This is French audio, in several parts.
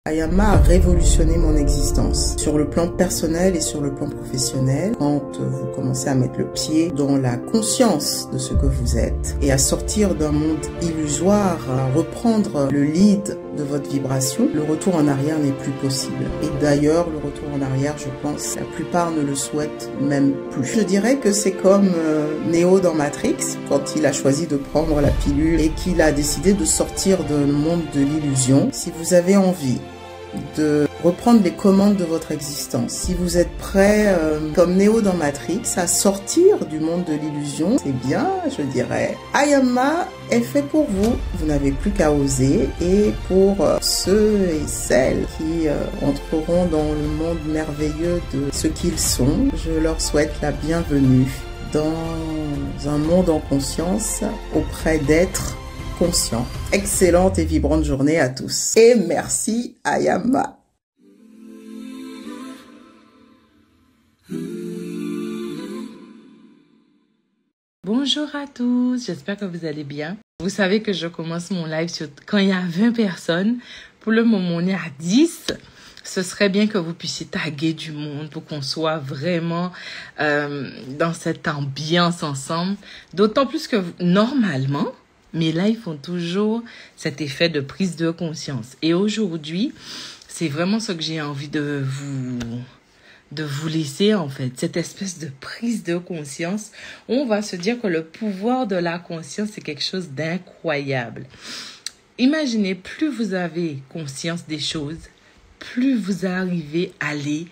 Ayama a révolutionné mon existence sur le plan personnel et sur le plan professionnel. Quand vous commencez à mettre le pied dans la conscience de ce que vous êtes et à sortir d'un monde illusoire, à reprendre le lead de votre vibration, le retour en arrière n'est plus possible. Et d'ailleurs, le retour en arrière, je pense, la plupart ne le souhaitent même plus. Je dirais que c'est comme Neo dans Matrix, quand il a choisi de prendre la pilule et qu'il a décidé de sortir du monde de l'illusion. Si vous avez envie de reprendre les commandes de votre existence, si vous êtes prêt, comme Neo dans Matrix, à sortir du monde de l'illusion, c'est bien, je dirais. Ayama est fait pour vous. Vous n'avez plus qu'à oser. Et pour ceux et celles qui entreront dans le monde merveilleux de ce qu'ils sont, je leur souhaite la bienvenue dans un monde en conscience auprès d'êtres conscients. Excellente et vibrante journée à tous. Et merci Ayama. Bonjour à tous, j'espère que vous allez bien. Vous savez que je commence mon live quand il y a 20 personnes. Pour le moment, on est à 10. Ce serait bien que vous puissiez taguer du monde pour qu'on soit vraiment dans cette ambiance ensemble. D'autant plus que normalement, mes lives font toujours cet effet de prise de conscience. Et aujourd'hui, c'est vraiment ce que j'ai envie de vous laisser en fait. Cette espèce de prise de conscience. On va se dire que le pouvoir de la conscience, c'est quelque chose d'incroyable. Imaginez, plus vous avez conscience des choses, plus vous arrivez à les,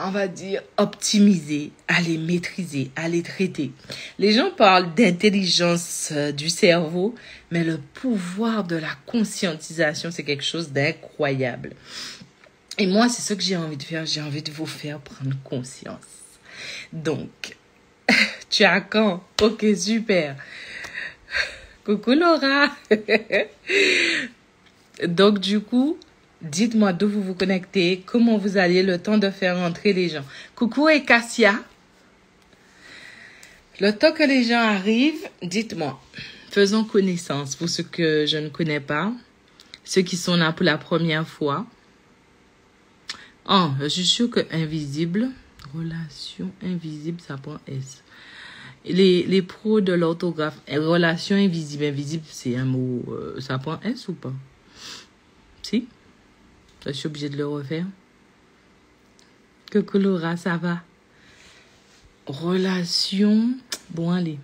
on va dire, optimiser, à les maîtriser, à les traiter. Les gens parlent d'intelligence du cerveau, mais le pouvoir de la conscientisation, c'est quelque chose d'incroyable. Et moi, c'est ce que j'ai envie de faire. J'ai envie de vous faire prendre conscience. Donc, tu as quand? Ok, super. Coucou Laura. Donc, du coup, dites-moi d'où vous vous connectez, comment vous allez, le temps de faire entrer les gens. Coucou Ekasia. Le temps que les gens arrivent, dites-moi. Faisons connaissance pour ceux que je ne connais pas, ceux qui sont là pour la première fois. Oh, je suis sûre que invisible, relation invisible, ça prend S. Les pros de l'orthographe, relation invisible, invisible, c'est un mot, ça prend S ou pas? Si? Je suis obligée de le refaire. Coucou Laura, ça va? Relation, bon allez,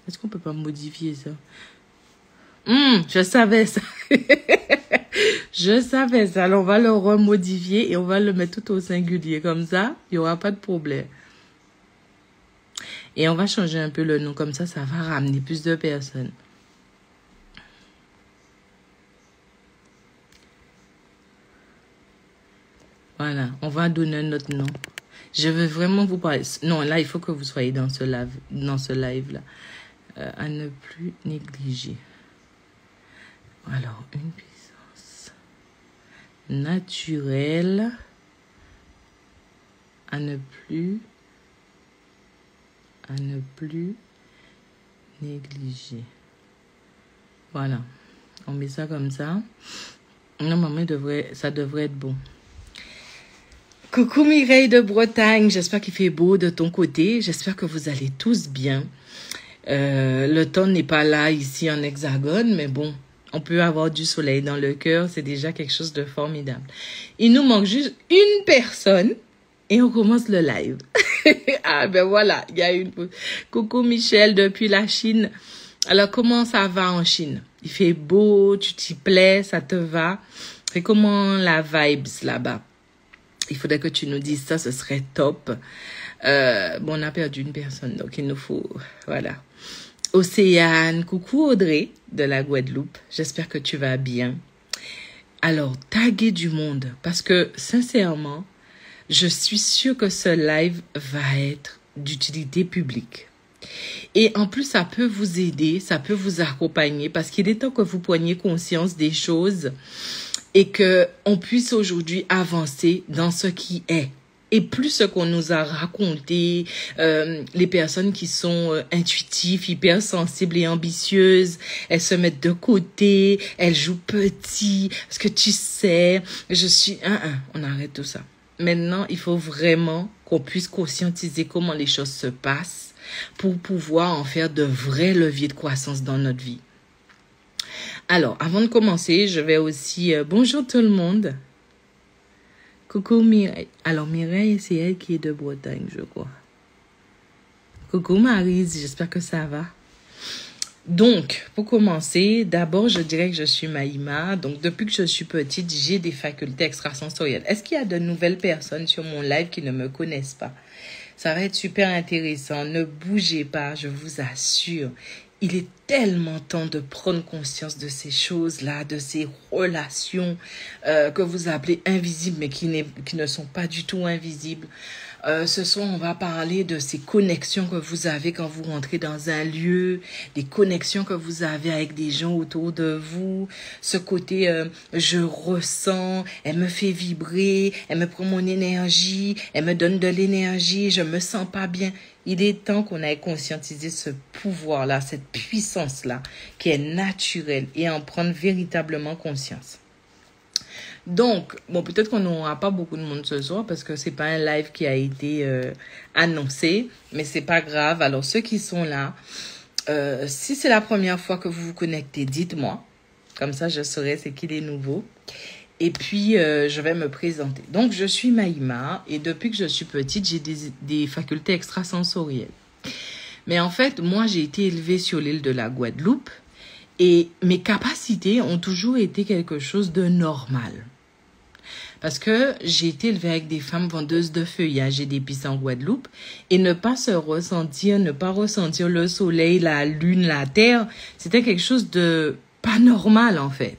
est-ce qu'on peut pas modifier ça? Je savais ça. Je savais ça. Alors, on va le remodifier et on va le mettre tout au singulier. Comme ça, il n'y aura pas de problème. Et on va changer un peu le nom. Comme ça, ça va ramener plus de personnes. Voilà. On va donner notre nom. Je veux vraiment vous parler. Non, là, il faut que vous soyez dans ce live-là. À ne plus négliger. Alors, une puissance naturelle à ne plus négliger. Voilà. On met ça comme ça. Normalement, ça devrait être bon. Coucou Mireille de Bretagne. J'espère qu'il fait beau de ton côté. J'espère que vous allez tous bien. Le temps n'est pas là ici en Hexagone, mais bon. On peut avoir du soleil dans le cœur, c'est déjà quelque chose de formidable. Il nous manque juste une personne et on commence le live. Ah ben voilà, il y a une... Coucou Michel depuis la Chine. Alors comment ça va en Chine? Il fait beau, tu t'y plais, ça te va? Et comment la vibes là-bas? Il faudrait que tu nous dises ça, ce serait top. Bon, on a perdu une personne, donc il nous faut... Voilà. Océane, coucou Audrey de la Guadeloupe. J'espère que tu vas bien. Alors, taguez du monde parce que sincèrement, je suis sûre que ce live va être d'utilité publique. Et en plus, ça peut vous aider, ça peut vous accompagner parce qu'il est temps que vous preniez conscience des choses et que on puisse aujourd'hui avancer dans ce qui est. Et plus ce qu'on nous a raconté, les personnes qui sont intuitives, hypersensibles et ambitieuses, elles se mettent de côté, elles jouent petit, parce que tu sais, je suis... on arrête tout ça. Maintenant, il faut vraiment qu'on puisse conscientiser comment les choses se passent pour pouvoir en faire de vrais leviers de croissance dans notre vie. Alors, avant de commencer, je vais aussi... bonjour tout le monde. Coucou Mireille. Alors Mireille, c'est elle qui est de Bretagne, je crois. Coucou Maryse, j'espère que ça va. Donc, pour commencer, d'abord, je dirais que je suis Maïma. Donc, depuis que je suis petite, j'ai des facultés extrasensorielles. Est-ce qu'il y a de nouvelles personnes sur mon live qui ne me connaissent pas? Ça va être super intéressant. Ne bougez pas, je vous assure. Il est tellement temps de prendre conscience de ces choses-là, de ces relations que vous appelez invisibles, mais qui ne sont pas du tout invisibles. Ce soir, on va parler de ces connexions que vous avez quand vous rentrez dans un lieu, des connexions que vous avez avec des gens autour de vous. Ce côté, je ressens, elle me fait vibrer, elle me prend mon énergie, elle me donne de l'énergie, je me sens pas bien. Il est temps qu'on ait conscientisé ce pouvoir-là, cette puissance-là, qui est naturelle et en prendre véritablement conscience. Donc, bon, peut-être qu'on n'aura pas beaucoup de monde ce soir parce que c'est pas un live qui a été annoncé, mais c'est pas grave. Alors, ceux qui sont là, si c'est la première fois que vous vous connectez, dites-moi. Comme ça, je saurai c'est qui les nouveaux. Et puis, je vais me présenter. Donc, je suis Maïma et depuis que je suis petite, j'ai des facultés extrasensorielles. Mais en fait, moi, j'ai été élevée sur l'île de la Guadeloupe et mes capacités ont toujours été quelque chose de normal. Parce que j'ai été élevée avec des femmes vendeuses de feuillages et d'épices en Guadeloupe et ne pas ressentir le soleil, la lune, la terre, c'était quelque chose de pas normal en fait.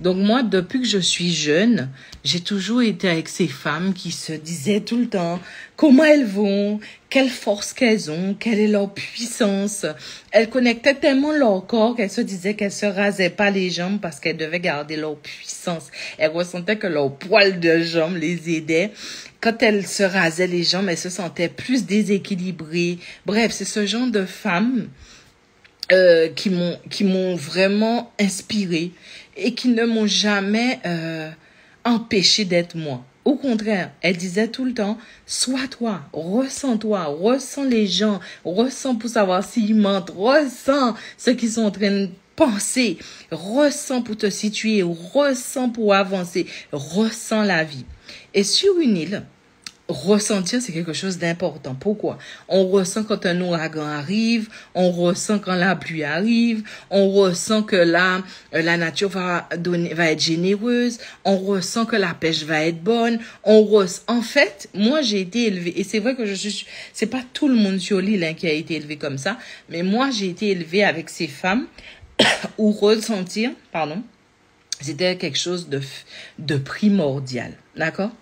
Donc moi, depuis que je suis jeune, j'ai toujours été avec ces femmes qui se disaient tout le temps comment elles vont, quelle force qu'elles ont, quelle est leur puissance. Elles connectaient tellement leur corps qu'elles se disaient qu'elles se rasaient pas les jambes parce qu'elles devaient garder leur puissance. Elles ressentaient que leur poil de jambes les aidait. Quand elles se rasaient les jambes, elles se sentaient plus déséquilibrées. Bref, c'est ce genre de femmes qui m'ont vraiment inspirée et qui ne m'ont jamais empêché d'être moi. Au contraire, elle disait tout le temps, sois toi, ressens les gens, ressens pour savoir s'ils mentent, ressens ce qu'ils sont en train de penser, ressens pour te situer, ressens pour avancer, ressens la vie. Et sur une île, ressentir, c'est quelque chose d'important. Pourquoi? On ressent quand un ouragan arrive, on ressent quand la pluie arrive, on ressent que la nature va être généreuse, on ressent que la pêche va être bonne, en fait, moi j'ai été élevée, et c'est vrai que c'est pas tout le monde sur l'île qui a été élevé comme ça, mais moi j'ai été élevée avec ces femmes où ressentir, c'était quelque chose de primordial, d'accord?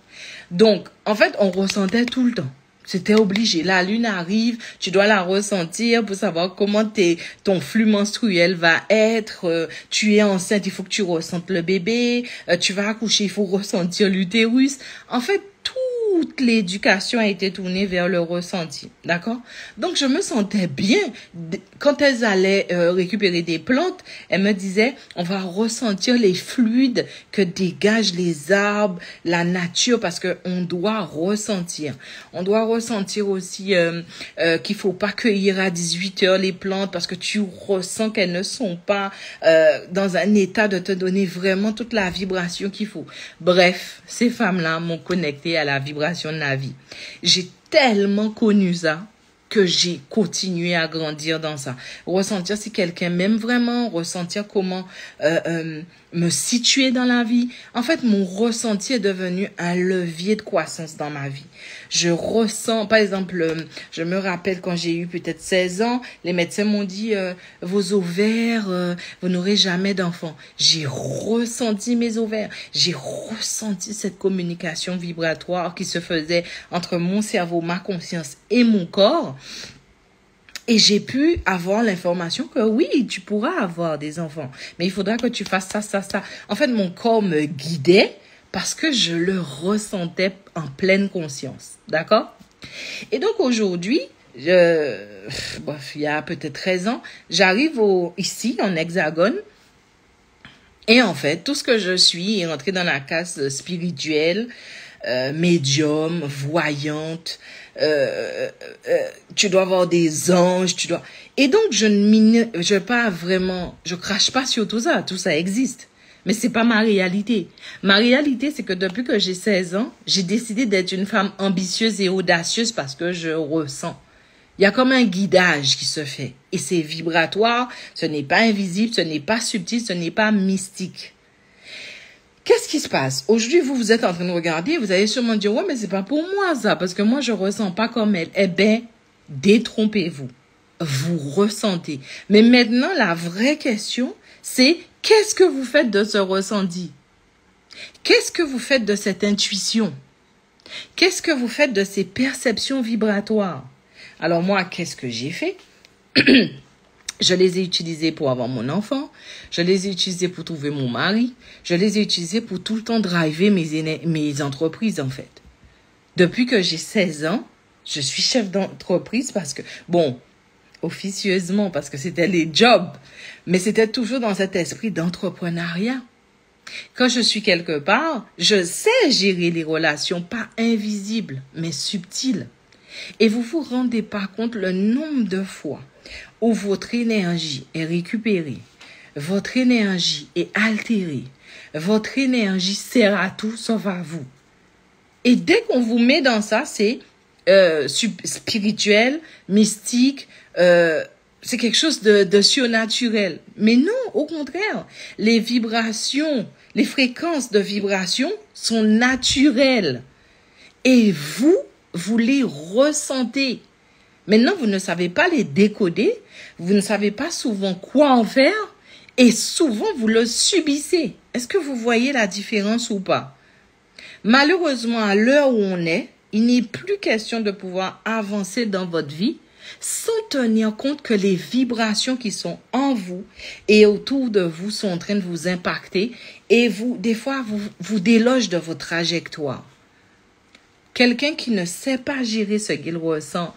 Donc, en fait, on ressentait tout le temps. C'était obligé. La lune arrive, tu dois la ressentir pour savoir comment ton flux menstruel va être. Tu es enceinte, il faut que tu ressentes le bébé. Tu vas accoucher, il faut ressentir l'utérus. En fait, toute l'éducation a été tournée vers le ressenti, d'accord? Donc, je me sentais bien. Quand elles allaient récupérer des plantes, elles me disaient, on va ressentir les fluides que dégagent les arbres, la nature, parce que on doit ressentir. On doit ressentir aussi qu'il faut pas cueillir à 18 heures les plantes parce que tu ressens qu'elles ne sont pas dans un état de te donner vraiment toute la vibration qu'il faut. Bref, ces femmes-là m'ont connecté à la vibration de la vie. J'ai tellement connu ça que j'ai continué à grandir dans ça. Ressentir si quelqu'un m'aime vraiment, ressentir comment me situer dans la vie. En fait, mon ressenti est devenu un levier de croissance dans ma vie. Je ressens, par exemple, je me rappelle quand j'ai eu peut-être 16 ans, les médecins m'ont dit, vos ovaires, vous n'aurez jamais d'enfant. J'ai ressenti mes ovaires. J'ai ressenti cette communication vibratoire qui se faisait entre mon cerveau, ma conscience et mon corps. Et j'ai pu avoir l'information que oui, tu pourras avoir des enfants. Mais il faudra que tu fasses ça, ça, ça. En fait, mon corps me guidait parce que je le ressentais en pleine conscience. D'accord? Et donc aujourd'hui, il y a peut-être 13 ans, j'arrive ici en Hexagone. Et en fait, tout ce que je suis est rentré dans la case spirituelle, médium, voyante, tu dois avoir des anges, Et donc, je crache pas sur tout ça existe. Mais c'est pas ma réalité. Ma réalité, c'est que depuis que j'ai 16 ans, j'ai décidé d'être une femme ambitieuse et audacieuse parce que je ressens. Il y a comme un guidage qui se fait. Et c'est vibratoire, ce n'est pas invisible, ce n'est pas subtil, ce n'est pas mystique. Qu'est-ce qui se passe? Aujourd'hui, vous êtes en train de regarder, vous allez sûrement dire, ouais, mais c'est pas pour moi ça, parce que moi, je ressens pas comme elle. Eh bien, détrompez-vous. Vous ressentez. Mais maintenant, la vraie question, c'est qu'est-ce que vous faites de ce ressenti? Qu'est-ce que vous faites de cette intuition? Qu'est-ce que vous faites de ces perceptions vibratoires? Alors moi, qu'est-ce que j'ai fait? Je les ai utilisés pour avoir mon enfant. Je les ai utilisés pour trouver mon mari. Je les ai utilisés pour tout le temps driver mes entreprises, en fait. Depuis que j'ai 16 ans, je suis chef d'entreprise parce que, bon, officieusement, parce que c'était les jobs, mais c'était toujours dans cet esprit d'entrepreneuriat. Quand je suis quelque part, je sais gérer les relations, pas invisibles, mais subtiles. Et vous vous rendez pas compte le nombre de fois où votre énergie est récupérée, votre énergie est altérée, votre énergie sert à tout sauf à vous. Et dès qu'on vous met dans ça, c'est spirituel, mystique, c'est quelque chose de surnaturel. Mais non, au contraire, les vibrations, les fréquences de vibration sont naturelles. Et vous les ressentez. Maintenant, vous ne savez pas les décoder, vous ne savez pas souvent quoi en faire, et souvent vous le subissez. Est-ce que vous voyez la différence ou pas? Malheureusement, à l'heure où on est, il n'est plus question de pouvoir avancer dans votre vie sans tenir compte que les vibrations qui sont en vous et autour de vous sont en train de vous impacter et des fois, vous délogent de votre trajectoire. Quelqu'un qui ne sait pas gérer ce qu'il ressent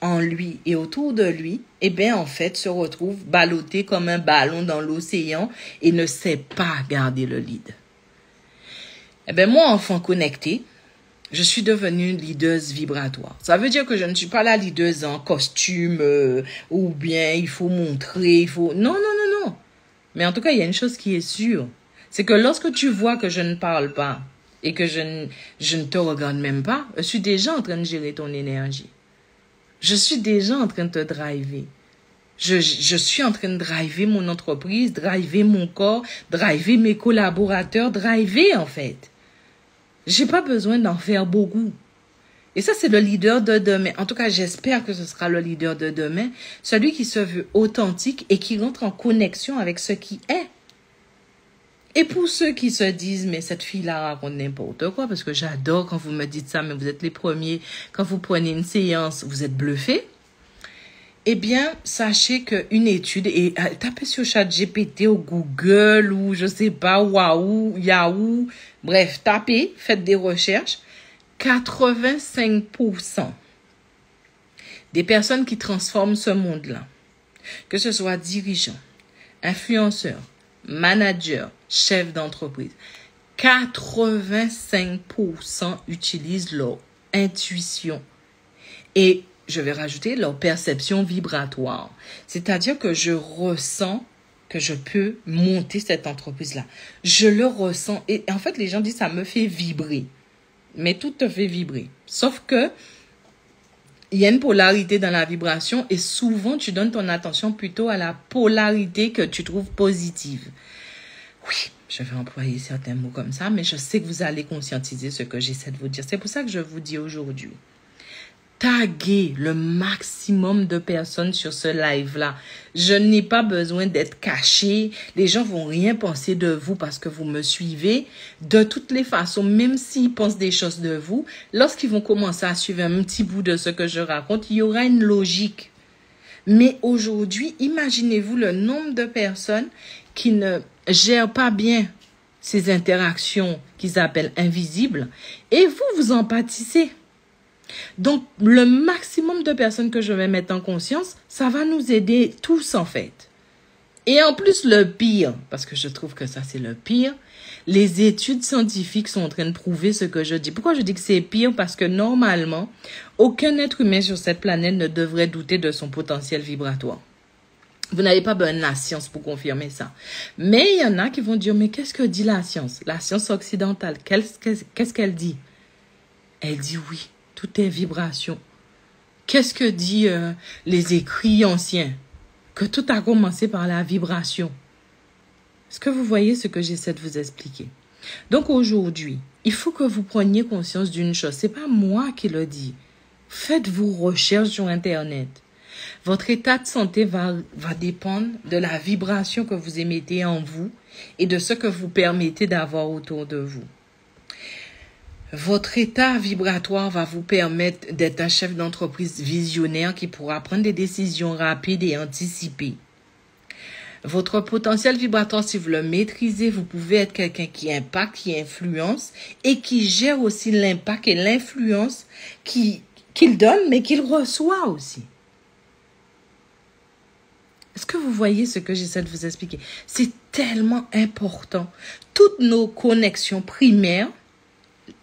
en lui et autour de lui, eh bien, en fait, se retrouve ballotté comme un ballon dans l'océan et ne sait pas garder le lead. Eh bien, moi, enfant connecté, je suis devenue une leaduse vibratoire. Ça veut dire que je ne suis pas la leaduse en costume ou bien il faut montrer, Non. Mais en tout cas, il y a une chose qui est sûre. C'est que lorsque tu vois que je ne parle pas et que je ne te regarde même pas, je suis déjà en train de gérer ton énergie. Je suis déjà en train de te driver. Je suis en train de driver mon entreprise, driver mon corps, driver mes collaborateurs, driver en fait. J'ai pas besoin d'en faire beaucoup. Et ça, c'est le leader de demain. En tout cas, j'espère que ce sera le leader de demain. Celui qui se veut authentique et qui rentre en connexion avec ce qui est. Et pour ceux qui se disent, mais cette fille-là raconte n'importe quoi, parce que j'adore quand vous me dites ça, mais vous êtes les premiers, quand vous prenez une séance, vous êtes bluffés. Eh bien, sachez qu'une étude, et tapez sur ChatGPT ou Google ou je sais pas, Wahoo, Yahoo, bref, tapez, faites des recherches. 85% des personnes qui transforment ce monde-là, que ce soit dirigeants, influenceurs, managers, chefs d'entreprise, 85% utilisent leur intuition et je vais rajouter leur perception vibratoire. C'est-à-dire que je ressens que je peux monter cette entreprise-là. Je le ressens. Et en fait, les gens disent, ça me fait vibrer. Mais tout te fait vibrer. Sauf que, il y a une polarité dans la vibration et souvent, tu donnes ton attention plutôt à la polarité que tu trouves positive. Oui, je vais employer certains mots comme ça, mais je sais que vous allez conscientiser ce que j'essaie de vous dire. C'est pour ça que je vous dis aujourd'hui. Taguez le maximum de personnes sur ce live-là. Je n'ai pas besoin d'être caché. Les gens vont rien penser de vous parce que vous me suivez. De toutes les façons, même s'ils pensent des choses de vous, lorsqu'ils vont commencer à suivre un petit bout de ce que je raconte, il y aura une logique. Mais aujourd'hui, imaginez-vous le nombre de personnes qui ne gèrent pas bien ces interactions qu'ils appellent invisibles, et vous en pâtissez. Donc, le maximum de personnes que je vais mettre en conscience, ça va nous aider tous en fait. Et en plus, le pire, parce que je trouve que ça c'est le pire, les études scientifiques sont en train de prouver ce que je dis. Pourquoi je dis que c'est pire? Parce que normalement, aucun être humain sur cette planète ne devrait douter de son potentiel vibratoire. Vous n'avez pas besoin de la science pour confirmer ça. Mais il y en a qui vont dire, mais qu'est-ce que dit la science? La science occidentale, qu'est-ce qu'elle dit? Elle dit oui, tout est vibration. Qu'est-ce que dit les écrits anciens? Que tout a commencé par la vibration. Est-ce que vous voyez ce que j'essaie de vous expliquer? Donc aujourd'hui, il faut que vous preniez conscience d'une chose. C'est pas moi qui le dis. Faites vos recherches sur Internet. Votre état de santé va dépendre de la vibration que vous émettez en vous et de ce que vous permettez d'avoir autour de vous. Votre état vibratoire va vous permettre d'être un chef d'entreprise visionnaire qui pourra prendre des décisions rapides et anticipées. Votre potentiel vibratoire, si vous le maîtrisez, vous pouvez être quelqu'un qui impacte, qui influence et qui gère aussi l'impact et l'influence qu'il donne, mais qu'il reçoit aussi. Est-ce que vous voyez ce que j'essaie de vous expliquer? C'est tellement important. Toutes nos connexions primaires,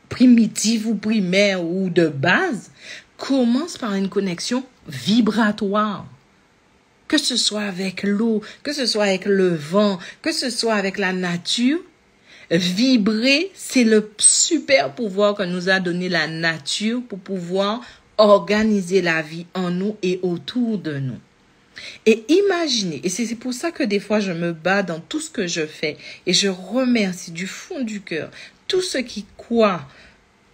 primitives ou primaires ou de base, commencent par une connexion vibratoire. Que ce soit avec l'eau, que ce soit avec le vent, que ce soit avec la nature, vibrer, c'est le super pouvoir que nous a donné la nature pour pouvoir organiser la vie en nous et autour de nous. Et imaginez, et c'est pour ça que des fois je me bats dans tout ce que je fais et je remercie du fond du cœur tous ceux qui croient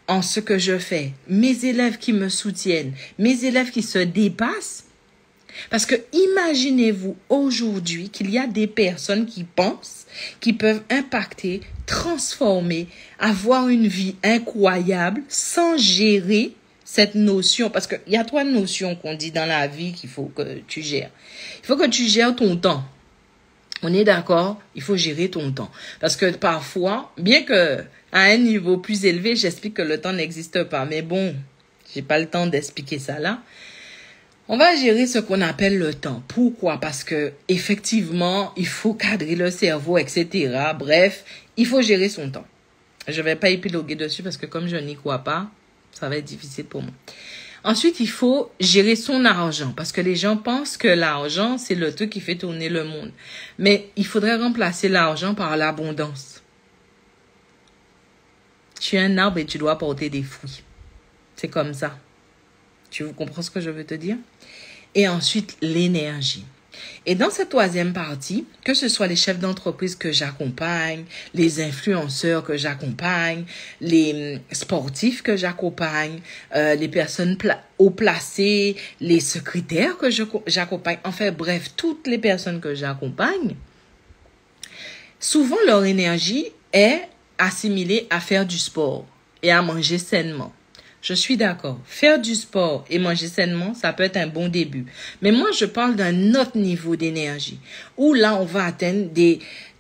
en ce que je fais, mes élèves qui me soutiennent, mes élèves qui se dépassent. Parce que imaginez-vous aujourd'hui qu'il y a des personnes qui pensent, qui peuvent impacter, transformer, avoir une vie incroyable sans gérer cette notion. Parce qu'il y a 3 notions qu'on dit dans la vie qu'il faut que tu gères. Il faut que tu gères ton temps. On est d'accord? Il faut gérer ton temps. Parce que parfois, bien que à un niveau plus élevé, j'explique que le temps n'existe pas. Mais bon, j'ai pas le temps d'expliquer ça là. On va gérer ce qu'on appelle le temps. Pourquoi? Parce que effectivement, il faut cadrer le cerveau, etc. Bref, il faut gérer son temps. Je vais pas épiloguer dessus parce que comme je n'y crois pas, ça va être difficile pour moi. Ensuite, il faut gérer son argent parce que les gens pensent que l'argent, c'est le truc qui fait tourner le monde. Mais il faudrait remplacer l'argent par l'abondance. Tu es un arbre et tu dois porter des fruits. C'est comme ça. Tu comprends ce que je veux te dire? Et ensuite, l'énergie. Et dans cette 3e partie, que ce soit les chefs d'entreprise que j'accompagne, les influenceurs que j'accompagne, les sportifs que j'accompagne, les personnes haut placées, les secrétaires que j'accompagne, enfin bref, toutes les personnes que j'accompagne, souvent leur énergie est assimilée à faire du sport et à manger sainement. Je suis d'accord. Faire du sport et manger sainement, ça peut être un bon début. Mais moi, je parle d'un autre niveau d'énergie où là, on va atteindre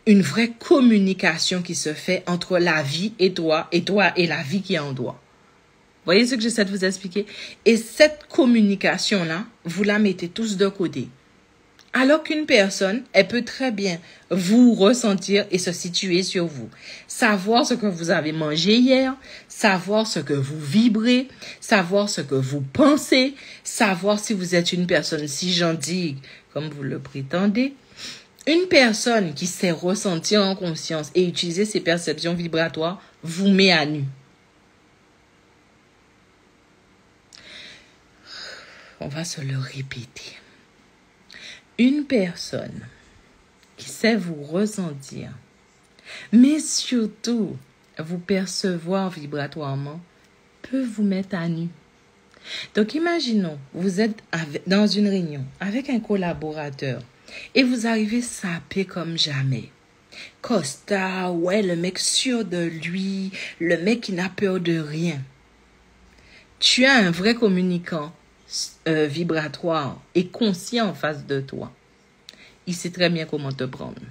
une vraie communication qui se fait entre la vie et toi et la vie qui est en toi. Vous voyez ce que j'essaie de vous expliquer? Et cette communication-là, vous la mettez tous de côté. Alors qu'une personne, elle peut très bien vous ressentir et se situer sur vous. Savoir ce que vous avez mangé hier, savoir ce que vous vibrez, savoir ce que vous pensez, savoir si vous êtes une personne si gentille comme vous le prétendez. Une personne qui sait ressentir en conscience et utiliser ses perceptions vibratoires vous met à nu. On va se le répéter. Une personne qui sait vous ressentir, mais surtout vous percevoir vibratoirement, peut vous mettre à nu. Donc imaginons, vous êtes dans une réunion avec un collaborateur et vous arrivez sapé comme jamais. Costard, ouais, le mec sûr de lui, le mec qui n'a peur de rien. Tu as un vrai communicant vibratoire et conscient en face de toi. Il sait très bien comment te prendre.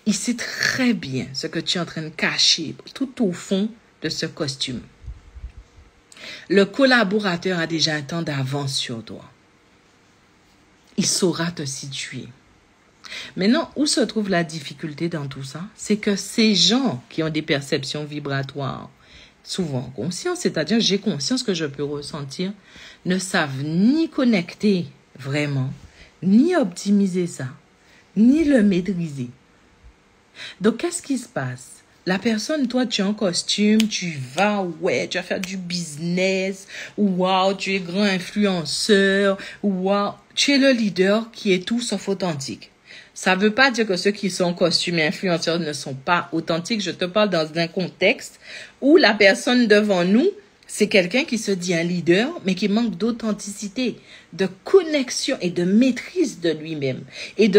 Il sait très bien ce que tu es en train de cacher tout au fond de ce costume. Le collaborateur a déjà un temps d'avance sur toi. Il saura te situer. Maintenant, où se trouve la difficulté dans tout ça? C'est que ces gens qui ont des perceptions vibratoires, souvent conscientes, c'est-à-dire j'ai conscience que je peux ressentir, ne savent ni connecter vraiment, ni optimiser ça, ni le maîtriser. Donc, qu'est-ce qui se passe? La personne, toi, tu es en costume, tu vas, ouais, tu vas faire du business, wow, tu es grand influenceur, wow, tu es le leader qui est tout sauf authentique. Ça ne veut pas dire que ceux qui sont costumes et influenceurs ne sont pas authentiques. Je te parle dans un contexte où la personne devant nous, c'est quelqu'un qui se dit un leader, mais qui manque d'authenticité, de connexion et de maîtrise de lui-même et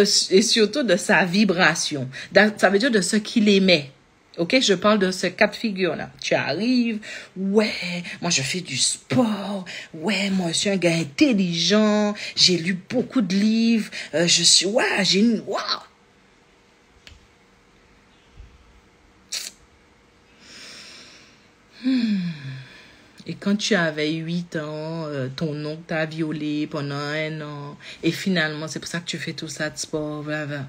surtout de sa vibration. Ça veut dire de ce qu'il émet. Ok, je parle de ce cas de figure-là. Tu arrives, ouais, moi je fais du sport, ouais, moi je suis un gars intelligent, j'ai lu beaucoup de livres, je suis, ouais, j'ai une, waouh. Et quand tu avais 8 ans, ton oncle t'a violé pendant 1 an, et finalement, c'est pour ça que tu fais tout ça de sport, blablabla.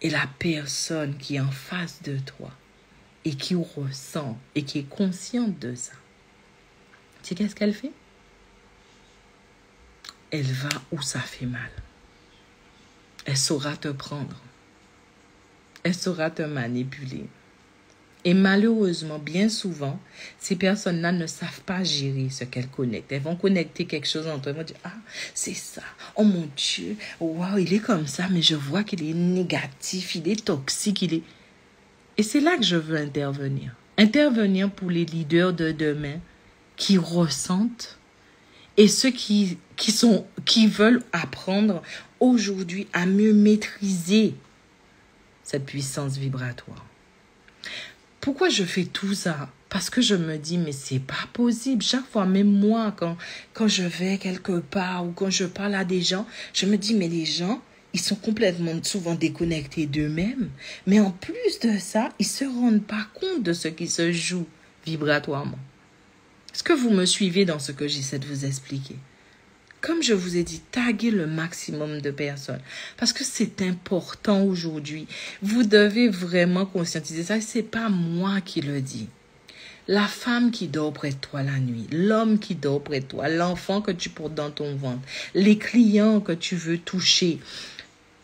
Et la personne qui est en face de toi, et qui ressent et qui est consciente de ça. Tu sais qu'est-ce qu'elle fait? Elle va où ça fait mal. Elle saura te prendre. Elle saura te manipuler. Et malheureusement, bien souvent, ces personnes-là ne savent pas gérer ce qu'elles connectent. Elles vont connecter quelque chose entre eux. Elles vont dire, ah, c'est ça. Oh mon Dieu, waouh, il est comme ça, mais je vois qu'il est négatif, il est toxique, il est... Et c'est là que je veux intervenir. Intervenir pour les leaders de demain qui ressentent et ceux qui veulent apprendre aujourd'hui à mieux maîtriser cette puissance vibratoire. Pourquoi je fais tout ça? Parce que je me dis, mais c'est pas possible. Chaque fois, même moi, quand je vais quelque part ou quand je parle à des gens, je me dis, mais les gens, ils sont complètement souvent déconnectés d'eux-mêmes. Mais en plus de ça, ils ne se rendent pas compte de ce qui se joue vibratoirement. Est-ce que vous me suivez dans ce que j'essaie de vous expliquer? Comme je vous ai dit, taguez le maximum de personnes. Parce que c'est important aujourd'hui. Vous devez vraiment conscientiser ça. Ce n'est pas moi qui le dis. La femme qui dort près de toi la nuit, l'homme qui dort près de toi, l'enfant que tu portes dans ton ventre, les clients que tu veux toucher,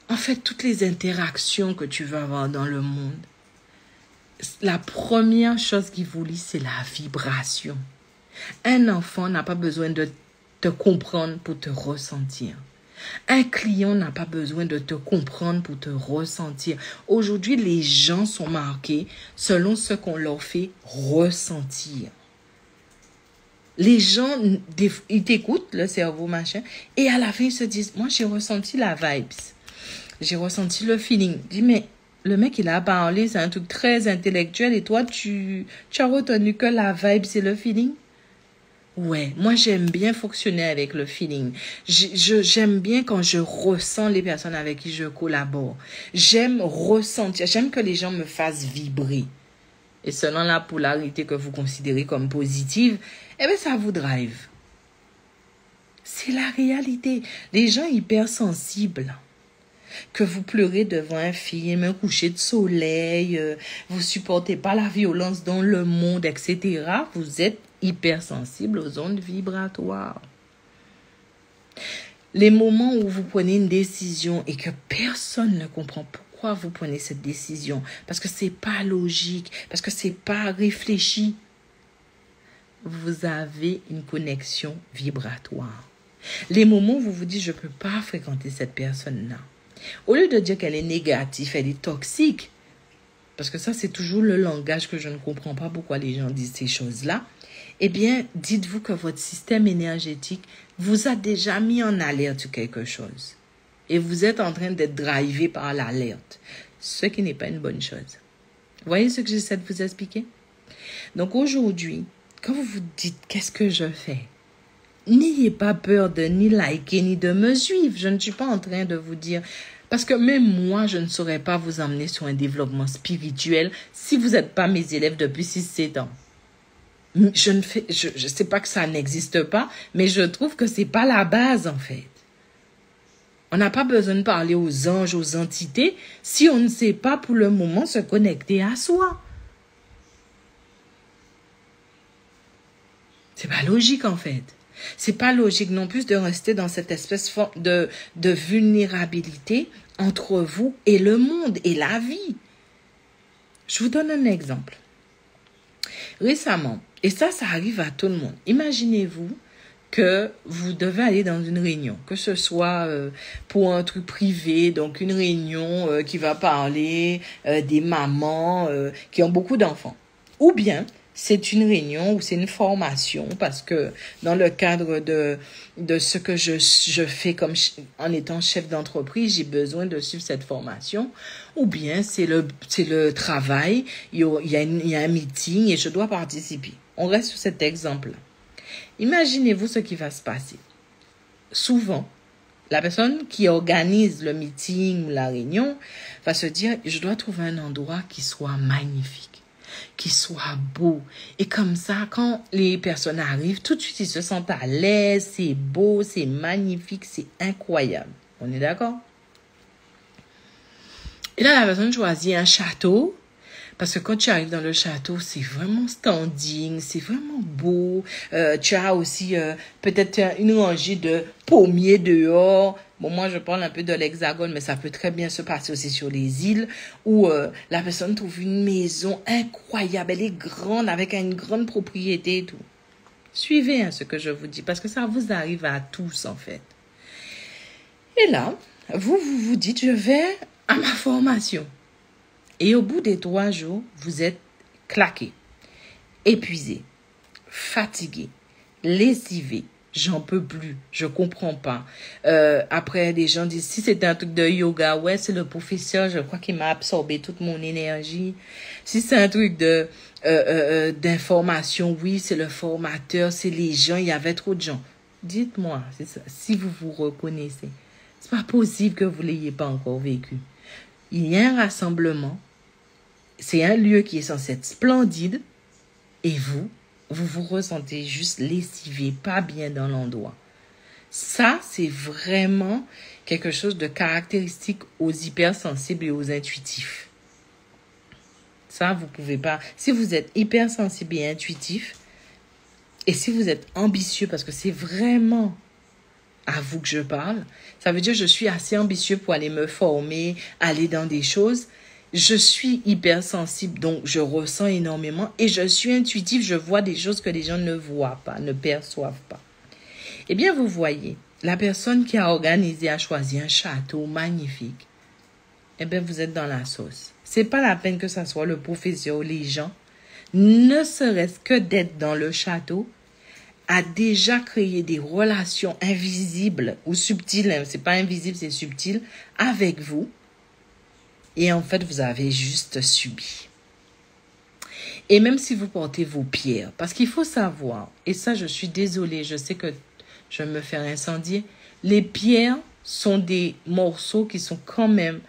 en fait, toutes les interactions que tu veux avoir dans le monde, la première chose qui vous lie, c'est la vibration. Un enfant n'a pas besoin de te comprendre pour te ressentir. Un client n'a pas besoin de te comprendre pour te ressentir. Aujourd'hui, les gens sont marqués selon ce qu'on leur fait ressentir. Les gens, ils t'écoutent, le cerveau, machin, et à la fin, ils se disent, moi, j'ai ressenti la vibes. J'ai ressenti le feeling. Je dis, mais le mec, il a parlé, c'est un truc très intellectuel, et toi, tu as retenu que la vibe, c'est le feeling? Ouais, moi j'aime bien fonctionner avec le feeling. J'aime bien quand je ressens les personnes avec qui je collabore. J'aime ressentir, j'aime que les gens me fassent vibrer. Et selon la polarité que vous considérez comme positive, eh bien ça vous drive. C'est la réalité. Les gens hypersensibles, que vous pleurez devant un film, un coucher de soleil, vous supportez pas la violence dans le monde, etc. Vous êtes hypersensible aux ondes vibratoires. Les moments où vous prenez une décision et que personne ne comprend pourquoi vous prenez cette décision, parce que c'est pas logique, parce que c'est pas réfléchi, vous avez une connexion vibratoire. Les moments où vous vous dites, je peux pas fréquenter cette personne-là, au lieu de dire qu'elle est négative, elle est toxique, parce que ça, c'est toujours le langage que je ne comprends pas pourquoi les gens disent ces choses-là, eh bien, dites-vous que votre système énergétique vous a déjà mis en alerte sur quelque chose. Et vous êtes en train d'être drivé par l'alerte, ce qui n'est pas une bonne chose. Vous voyez ce que j'essaie de vous expliquer? Donc aujourd'hui, quand vous vous dites, qu'est-ce que je fais? N'ayez pas peur de ni liker, ni de me suivre. Je ne suis pas en train de vous dire, Parce que même moi, je ne saurais pas vous emmener sur un développement spirituel si vous n'êtes pas mes élèves depuis 6-7 ans. Je sais pas que ça n'existe pas, mais je trouve que c'est pas la base, en fait. On n'a pas besoin de parler aux anges, aux entités, si on ne sait pas pour le moment se connecter à soi. C'est pas logique, en fait. C'est pas logique non plus de rester dans cette espèce de vulnérabilité entre vous et le monde et la vie. Je vous donne un exemple. Récemment, et ça arrive à tout le monde. Imaginez-vous que vous devez aller dans une réunion, que ce soit pour un truc privé, donc une réunion qui va parler des mamans qui ont beaucoup d'enfants. Ou bien, c'est une réunion ou c'est une formation parce que dans le cadre de ce que je fais comme en étant chef d'entreprise, j'ai besoin de suivre cette formation. Ou bien c'est le travail, il y a un meeting et je dois participer. On reste sur cet exemple-là. Imaginez-vous ce qui va se passer. Souvent, la personne qui organise le meeting ou la réunion va se dire, je dois trouver un endroit qui soit magnifique, qui soit beau. Et comme ça, quand les personnes arrivent, tout de suite, ils se sentent à l'aise, c'est beau, c'est magnifique, c'est incroyable. On est d'accord? Et là, la personne choisit un château. Parce que quand tu arrives dans le château, c'est vraiment standing, c'est vraiment beau. Tu as aussi peut-être une rangée de pommiers dehors. Bon, moi, je parle un peu de l'Hexagone, mais ça peut très bien se passer aussi sur les îles où la personne trouve une maison incroyable. Elle est grande, avec une grande propriété et tout. Suivez ce que je vous dis, parce que ça vous arrive à tous, en fait. Et là, vous dites, je vais à ma formation. Et au bout des 3 jours, vous êtes claqué, épuisé, fatigué, lessivé. J'en peux plus, je comprends pas. Après, les gens disent, si c'est un truc de yoga, ouais, c'est le professeur, je crois qu'il m'a absorbé toute mon énergie. Si c'est un truc d'information, oui, c'est le formateur, c'est les gens, il y avait trop de gens. Dites-moi, c'est ça, si vous vous reconnaissez. C'est pas possible que vous l'ayez pas encore vécu. Il y a un rassemblement. C'est un lieu qui est censé être splendide. Et vous vous ressentez juste lessivé, pas bien dans l'endroit. Ça, c'est vraiment quelque chose de caractéristique aux hypersensibles et aux intuitifs. Ça, vous pouvez pas. Si vous êtes hypersensible et intuitif, et si vous êtes ambitieux, parce que c'est vraiment à vous que je parle, ça veut dire que je suis assez ambitieux pour aller me former, aller dans des choses. Je suis hypersensible, donc je ressens énormément. Et je suis intuitif, je vois des choses que les gens ne voient pas, ne perçoivent pas. Eh bien, vous voyez, la personne qui a organisé a choisi un château magnifique. Eh bien, vous êtes dans la sauce. C'est pas la peine que ça soit le professeur ou les gens. Ne serait-ce que d'être dans le château, a déjà créé des relations invisibles ou subtiles, c'est pas invisible, c'est subtil, avec vous. Et en fait, vous avez juste subi. Et même si vous portez vos pierres, parce qu'il faut savoir, et ça, je suis désolée, je sais que je vais me faire incendier, les pierres sont des morceaux qui sont quand même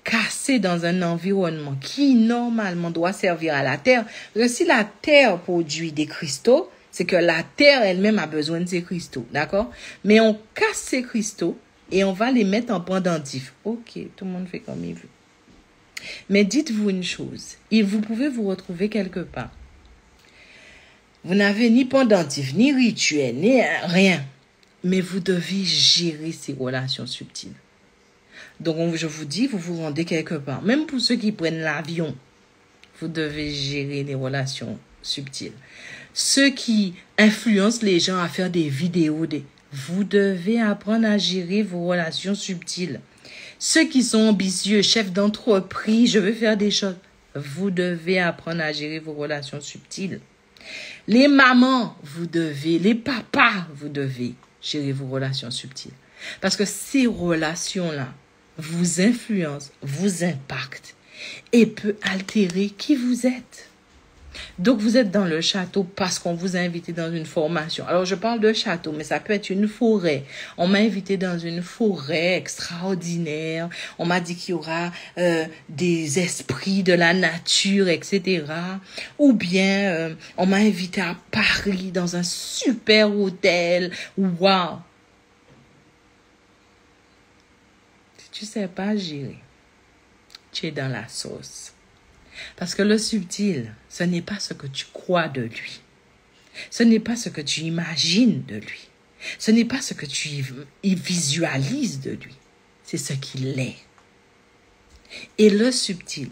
cassés dans un environnement qui, normalement, doit servir à la terre. Parce que si la terre produit des cristaux, c'est que la terre elle-même a besoin de ces cristaux, d'accord? Mais on casse ces cristaux et on va les mettre en pendentif. Ok, tout le monde fait comme il veut. Mais dites-vous une chose, vous pouvez vous retrouver quelque part. Vous n'avez ni pendentif, ni rituel, ni rien. Mais vous devez gérer ces relations subtiles. Donc, je vous dis, vous vous rendez quelque part. Même pour ceux qui prennent l'avion, vous devez gérer les relations subtiles. Ceux qui influencent les gens à faire des vidéos, vous devez apprendre à gérer vos relations subtiles. Ceux qui sont ambitieux, chefs d'entreprise, je veux faire des choses. Vous devez apprendre à gérer vos relations subtiles. Les mamans, les papas, vous devez gérer vos relations subtiles. Parce que ces relations-là vous influencent, vous impactent et peut altérer qui vous êtes. Donc, vous êtes dans le château parce qu'on vous a invité dans une formation. Alors, je parle de château, mais ça peut être une forêt. On m'a invité dans une forêt extraordinaire. On m'a dit qu'il y aura des esprits de la nature, etc. Ou bien, on m'a invité à Paris dans un super hôtel. Waouh! Si tu sais pas gérer, tu es dans la sauce. Parce que le subtil, ce n'est pas ce que tu crois de lui. Ce n'est pas ce que tu imagines de lui. Ce n'est pas ce que tu visualises de lui. C'est ce qu'il est. Et le subtil,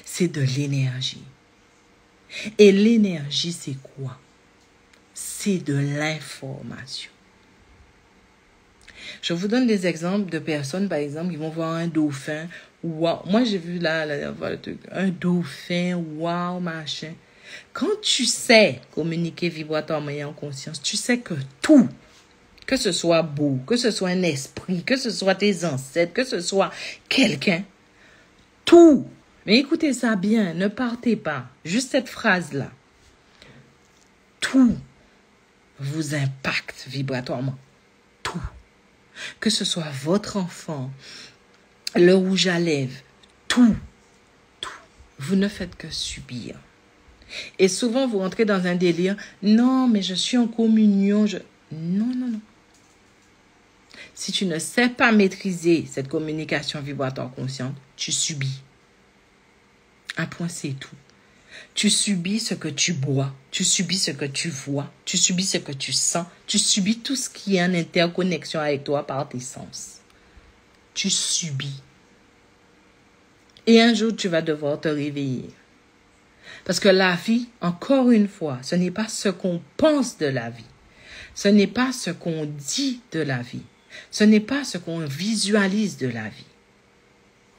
c'est de l'énergie. Et l'énergie, c'est quoi? C'est de l'information. Je vous donne des exemples de personnes, par exemple, qui vont voir un dauphin. Wow. Moi, j'ai vu là, le truc, un dauphin, wow, machin. Quand tu sais communiquer vibratoirement et en conscience, tu sais que tout, que ce soit beau, que ce soit un esprit, que ce soit tes ancêtres, que ce soit quelqu'un, tout. Mais écoutez ça bien, ne partez pas. Juste cette phrase-là. Tout vous impacte vibratoirement. Tout. Que ce soit votre enfant, le rouge à lèvres, tout. Vous ne faites que subir. Et souvent, vous rentrez dans un délire. Non, mais je suis en communion. Non. Si tu ne sais pas maîtriser cette communication vibratoire consciente, tu subis. Un point, c'est tout. Tu subis ce que tu bois, tu subis ce que tu vois, tu subis ce que tu sens, tu subis tout ce qui est en interconnexion avec toi par tes sens. Tu subis. Et un jour, tu vas devoir te réveiller. Parce que la vie, encore une fois, ce n'est pas ce qu'on pense de la vie. Ce n'est pas ce qu'on dit de la vie. Ce n'est pas ce qu'on visualise de la vie.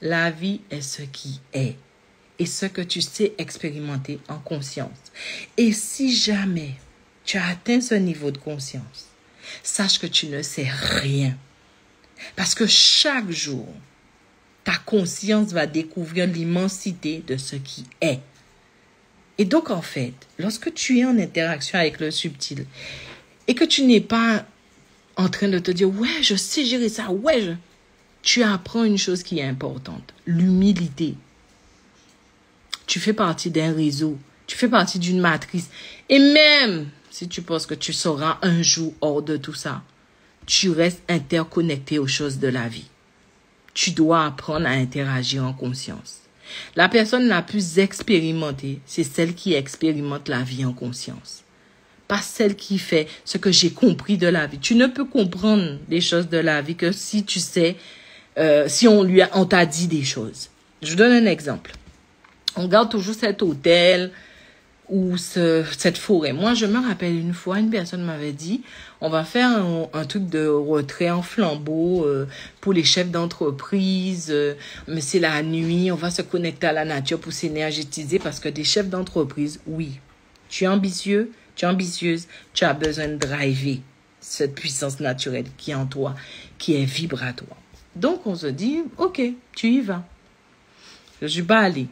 La vie est ce qui est. Et ce que tu sais expérimenter en conscience. Et si jamais tu as atteint ce niveau de conscience, sache que tu ne sais rien. Parce que chaque jour, ta conscience va découvrir l'immensité de ce qui est. Et donc, en fait, lorsque tu es en interaction avec le subtil et que tu n'es pas en train de te dire « Ouais, je sais gérer ça, ouais, tu apprends une chose qui est importante, l'humilité. Tu fais partie d'un réseau, tu fais partie d'une matrice. Et même si tu penses que tu seras un jour hors de tout ça, tu restes interconnecté aux choses de la vie. Tu dois apprendre à interagir en conscience. La personne la plus expérimentée, c'est celle qui expérimente la vie en conscience. Pas celle qui fait ce que j'ai compris de la vie. Tu ne peux comprendre les choses de la vie que si tu sais, si on t'a dit des choses. Je vous donne un exemple. On garde toujours cet hôtel ou cette forêt. Moi, je me rappelle une fois, une personne m'avait dit, on va faire un truc de retrait en flambeau pour les chefs d'entreprise, mais c'est la nuit, on va se connecter à la nature pour s'énergétiser parce que des chefs d'entreprise, oui, tu es ambitieux, tu es ambitieuse, tu as besoin de driver cette puissance naturelle qui est en toi, qui est vibratoire. Donc, on se dit, ok, tu y vas. Je suis pas allée.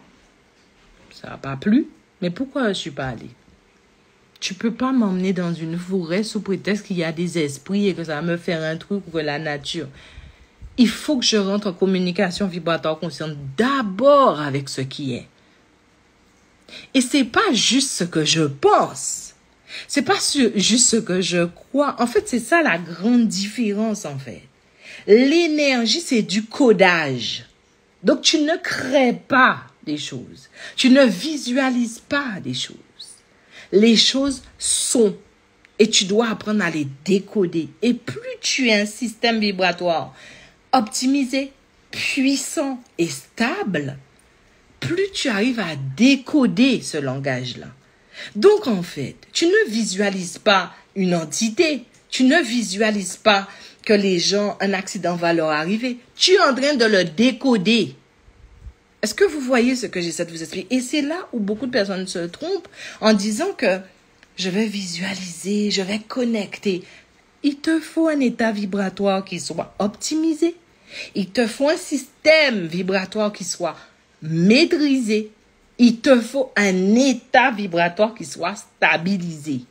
Ça n'a pas plu, mais pourquoi je ne suis pas allée? Tu ne peux pas m'emmener dans une forêt sous prétexte qu'il y a des esprits et que ça va me faire un truc ou que la nature. Il faut que je rentre en communication vibratoire consciente d'abord avec ce qui est. Et ce n'est pas juste ce que je pense. Ce n'est pas juste ce que je crois. En fait, c'est ça la grande différence, en fait. L'énergie, c'est du codage. Donc, tu ne crées pas des choses. Tu ne visualises pas des choses. Les choses sont et tu dois apprendre à les décoder. Et plus tu as un système vibratoire optimisé, puissant et stable, plus tu arrives à décoder ce langage-là. Donc en fait, tu ne visualises pas une entité, tu ne visualises pas que un accident va leur arriver. Tu es en train de le décoder. Est-ce que vous voyez ce que j'essaie de vous expliquer? Et c'est là où beaucoup de personnes se trompent en disant que je vais visualiser, je vais connecter. Il te faut un état vibratoire qui soit optimisé. Il te faut un système vibratoire qui soit maîtrisé. Il te faut un état vibratoire qui soit stabilisé.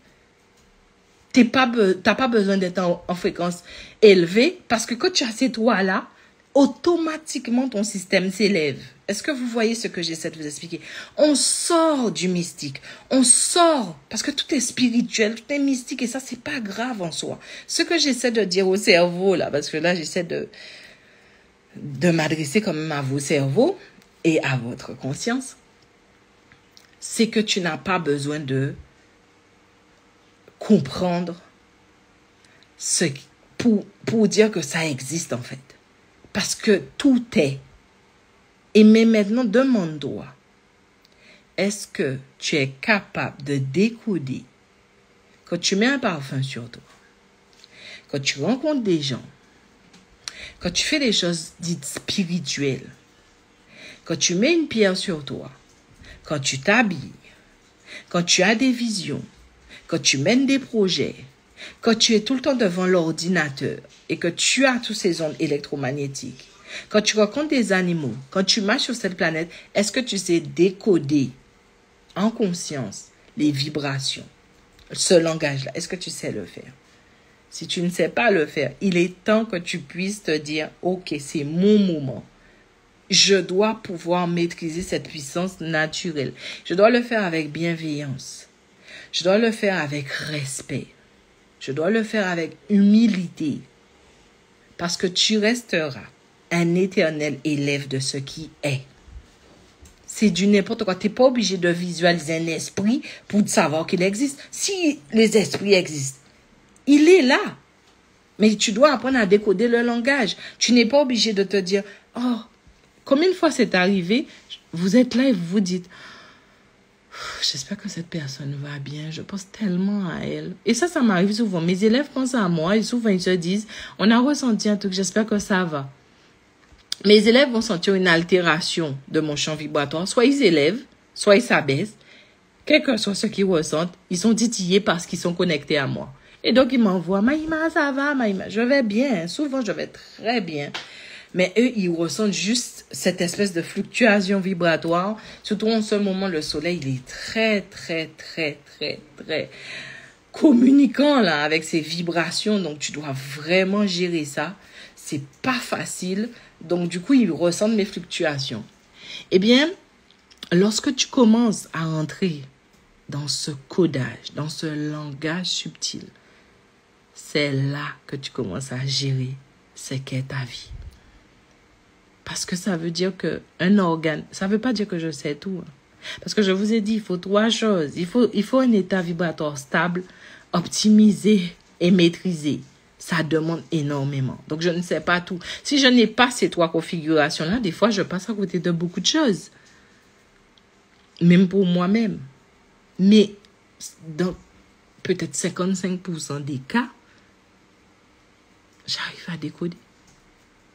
T'as pas besoin d'être en fréquence élevée parce que quand tu as ces toits-là, automatiquement ton système s'élève. Est-ce que vous voyez ce que j'essaie de vous expliquer? On sort du mystique. On sort parce que tout est spirituel, tout est mystique et ça, c'est pas grave en soi. Ce que j'essaie de dire au cerveau, là, parce que là, j'essaie de m'adresser quand même à vos cerveaux et à votre conscience, c'est que tu n'as pas besoin de comprendre pour dire que ça existe en fait. Parce que tout est. Et mais maintenant, demande-toi, est-ce que tu es capable de décoder quand tu mets un parfum sur toi, quand tu rencontres des gens, quand tu fais des choses dites spirituelles, quand tu mets une pierre sur toi, quand tu t'habilles, quand tu as des visions, quand tu mènes des projets, quand tu es tout le temps devant l'ordinateur et que tu as toutes ces ondes électromagnétiques, quand tu rencontres des animaux, quand tu marches sur cette planète, est-ce que tu sais décoder en conscience les vibrations, ce langage-là? Est-ce que tu sais le faire? Si tu ne sais pas le faire, il est temps que tu puisses te dire, ok, c'est mon moment. Je dois pouvoir maîtriser cette puissance naturelle. Je dois le faire avec bienveillance. Je dois le faire avec respect. Je dois le faire avec humilité. Parce que tu resteras un éternel élève de ce qui est. C'est du n'importe quoi. Tu n'es pas obligé de visualiser un esprit pour savoir qu'il existe. Si les esprits existent, il est là. Mais tu dois apprendre à décoder le langage. Tu n'es pas obligé de te dire, oh, combien de fois c'est arrivé, vous êtes là et vous vous dites, j'espère que cette personne va bien, je pense tellement à elle. Et ça m'arrive souvent. Mes élèves pensent à moi et souvent ils se disent, on a ressenti un truc, j'espère que ça va. Mes élèves vont sentir une altération de mon champ vibratoire. Soit ils élèvent, soit ils s'abaissent. Quel que soit ce qu'ils ressentent, ils sont titillés parce qu'ils sont connectés à moi. Et donc ils m'envoient, Maïma, ça va, Maïma, je vais bien. Souvent, je vais très bien. Mais eux, ils ressentent juste cette espèce de fluctuation vibratoire. Surtout en ce moment, le soleil, il est très, très, très, très, très communicant là avec ses vibrations. Donc, tu dois vraiment gérer ça. C'est pas facile. Donc, du coup, ils ressentent mes fluctuations. Eh bien, lorsque tu commences à entrer dans ce codage, dans ce langage subtil, c'est là que tu commences à gérer ce qu'est ta vie. Parce que ça veut dire qu'un organe, ça ne veut pas dire que je sais tout. Parce que je vous ai dit, il faut 3 choses. Il faut un état vibratoire stable, optimisé et maîtrisé. Ça demande énormément. Donc, je ne sais pas tout. Si je n'ai pas ces 3 configurations-là, des fois, je passe à côté de beaucoup de choses. Même pour moi-même. Mais dans peut-être 55% des cas, j'arrive à décoder.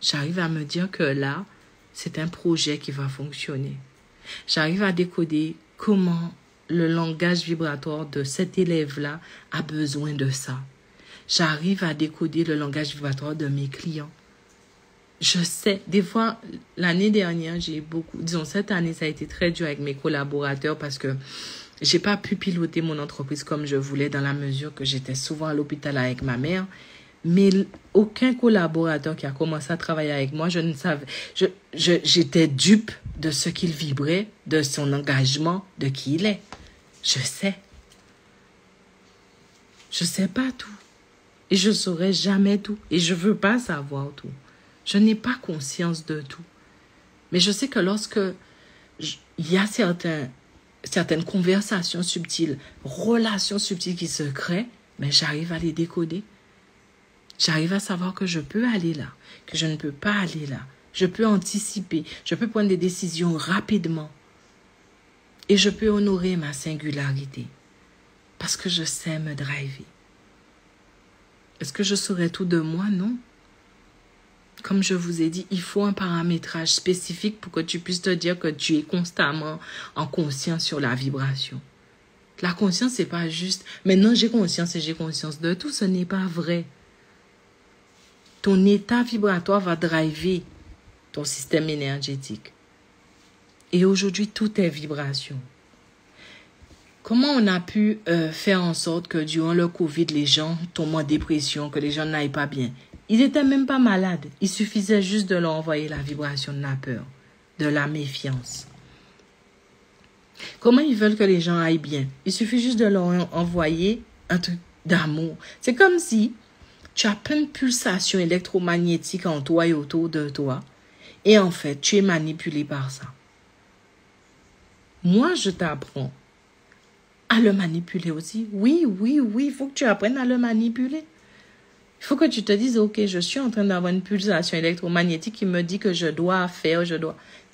J'arrive à me dire que là, c'est un projet qui va fonctionner. J'arrive à décoder comment le langage vibratoire de cet élève-là a besoin de ça. J'arrive à décoder le langage vibratoire de mes clients. Je sais, des fois, l'année dernière, cette année, ça a été très dur avec mes collaborateurs parce que j'ai pas pu piloter mon entreprise comme je voulais dans la mesure que j'étais souvent à l'hôpital avec ma mère. Mais aucun collaborateur qui a commencé à travailler avec moi, je ne savais, j'étais dupe de ce qu'il vibrait, de son engagement, de qui il est. Je sais. Je sais pas tout. Et je saurai jamais tout. Et je veux pas savoir tout. Je n'ai pas conscience de tout. Mais je sais que lorsque il y a certaines conversations subtiles, relations subtiles qui se créent, mais j'arrive à les décoder. J'arrive à savoir que je peux aller là, que je ne peux pas aller là. Je peux anticiper, je peux prendre des décisions rapidement. Et je peux honorer ma singularité. Parce que je sais me driver. Est-ce que je saurais tout de moi? Non. Comme je vous ai dit, il faut un paramétrage spécifique pour que tu puisses te dire que tu es constamment en conscience sur la vibration. La conscience, c'est pas juste, maintenant j'ai conscience et j'ai conscience de tout, ce n'est pas vrai. Ton état vibratoire va driver ton système énergétique. Et aujourd'hui, tout est vibration. Comment on a pu faire en sorte que durant le Covid, les gens tombent en dépression, que les gens n'aillent pas bien? Ils n'étaient même pas malades. Il suffisait juste de leur envoyer la vibration de la peur, de la méfiance. Comment ils veulent que les gens aillent bien? Il suffit juste de leur envoyer un truc d'amour. C'est comme si tu as plein de pulsations électromagnétiques en toi et autour de toi. Et en fait, tu es manipulé par ça. Moi, je t'apprends à le manipuler aussi. Oui, il faut que tu apprennes à le manipuler. Il faut que tu te dises, ok, je suis en train d'avoir une pulsation électromagnétique qui me dit que je dois faire,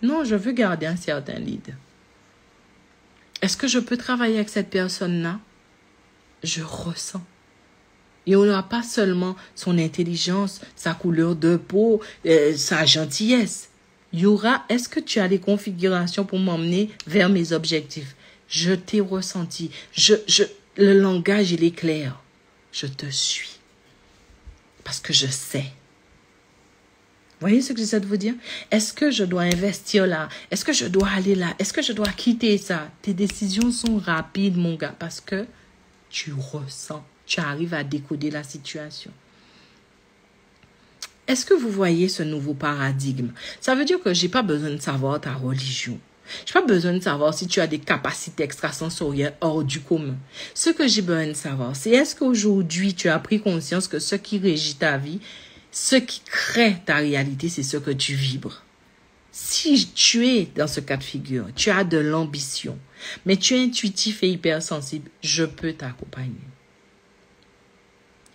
Non, je veux garder un certain lead. Est-ce que je peux travailler avec cette personne-là? Je ressens. Et on n'aura pas seulement son intelligence, sa couleur de peau, sa gentillesse. Il y aura, est-ce que tu as des configurations pour m'emmener vers mes objectifs? Je t'ai ressenti. Le langage, il est clair. Je te suis. Parce que je sais. Vous voyez ce que j'essaie de vous dire? Est-ce que je dois investir là? Est-ce que je dois aller là? Est-ce que je dois quitter ça? Tes décisions sont rapides, mon gars, parce que tu ressens. Tu arrives à décoder la situation. Est-ce que vous voyez ce nouveau paradigme? Ça veut dire que je n'ai pas besoin de savoir ta religion. Je n'ai pas besoin de savoir si tu as des capacités extrasensorielles hors du commun. Ce que j'ai besoin de savoir, c'est est-ce qu'aujourd'hui, tu as pris conscience que ce qui régit ta vie, ce qui crée ta réalité, c'est ce que tu vibres. Si tu es dans ce cas de figure, tu as de l'ambition, mais tu es intuitif et hypersensible, je peux t'accompagner.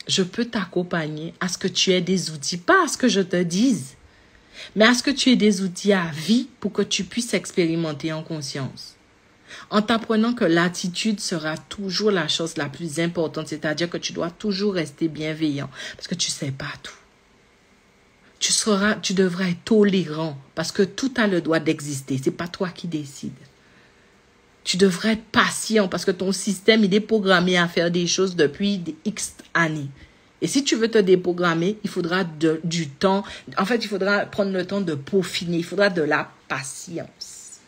Je peux t'accompagner à ce que tu aies des outils, pas à ce que je te dise, mais à ce que tu aies des outils à vie pour que tu puisses expérimenter en conscience. En t'apprenant que l'attitude sera toujours la chose la plus importante, c'est-à-dire que tu dois toujours rester bienveillant parce que tu ne sais pas tout. Tu devras être tolérant parce que tout a le droit d'exister, ce n'est pas toi qui décides. Tu devrais être patient parce que ton système, il est programmé à faire des choses depuis des X années. Et si tu veux te déprogrammer, il faudra du temps. En fait, il faudra prendre le temps de peaufiner. Il faudra de la patience.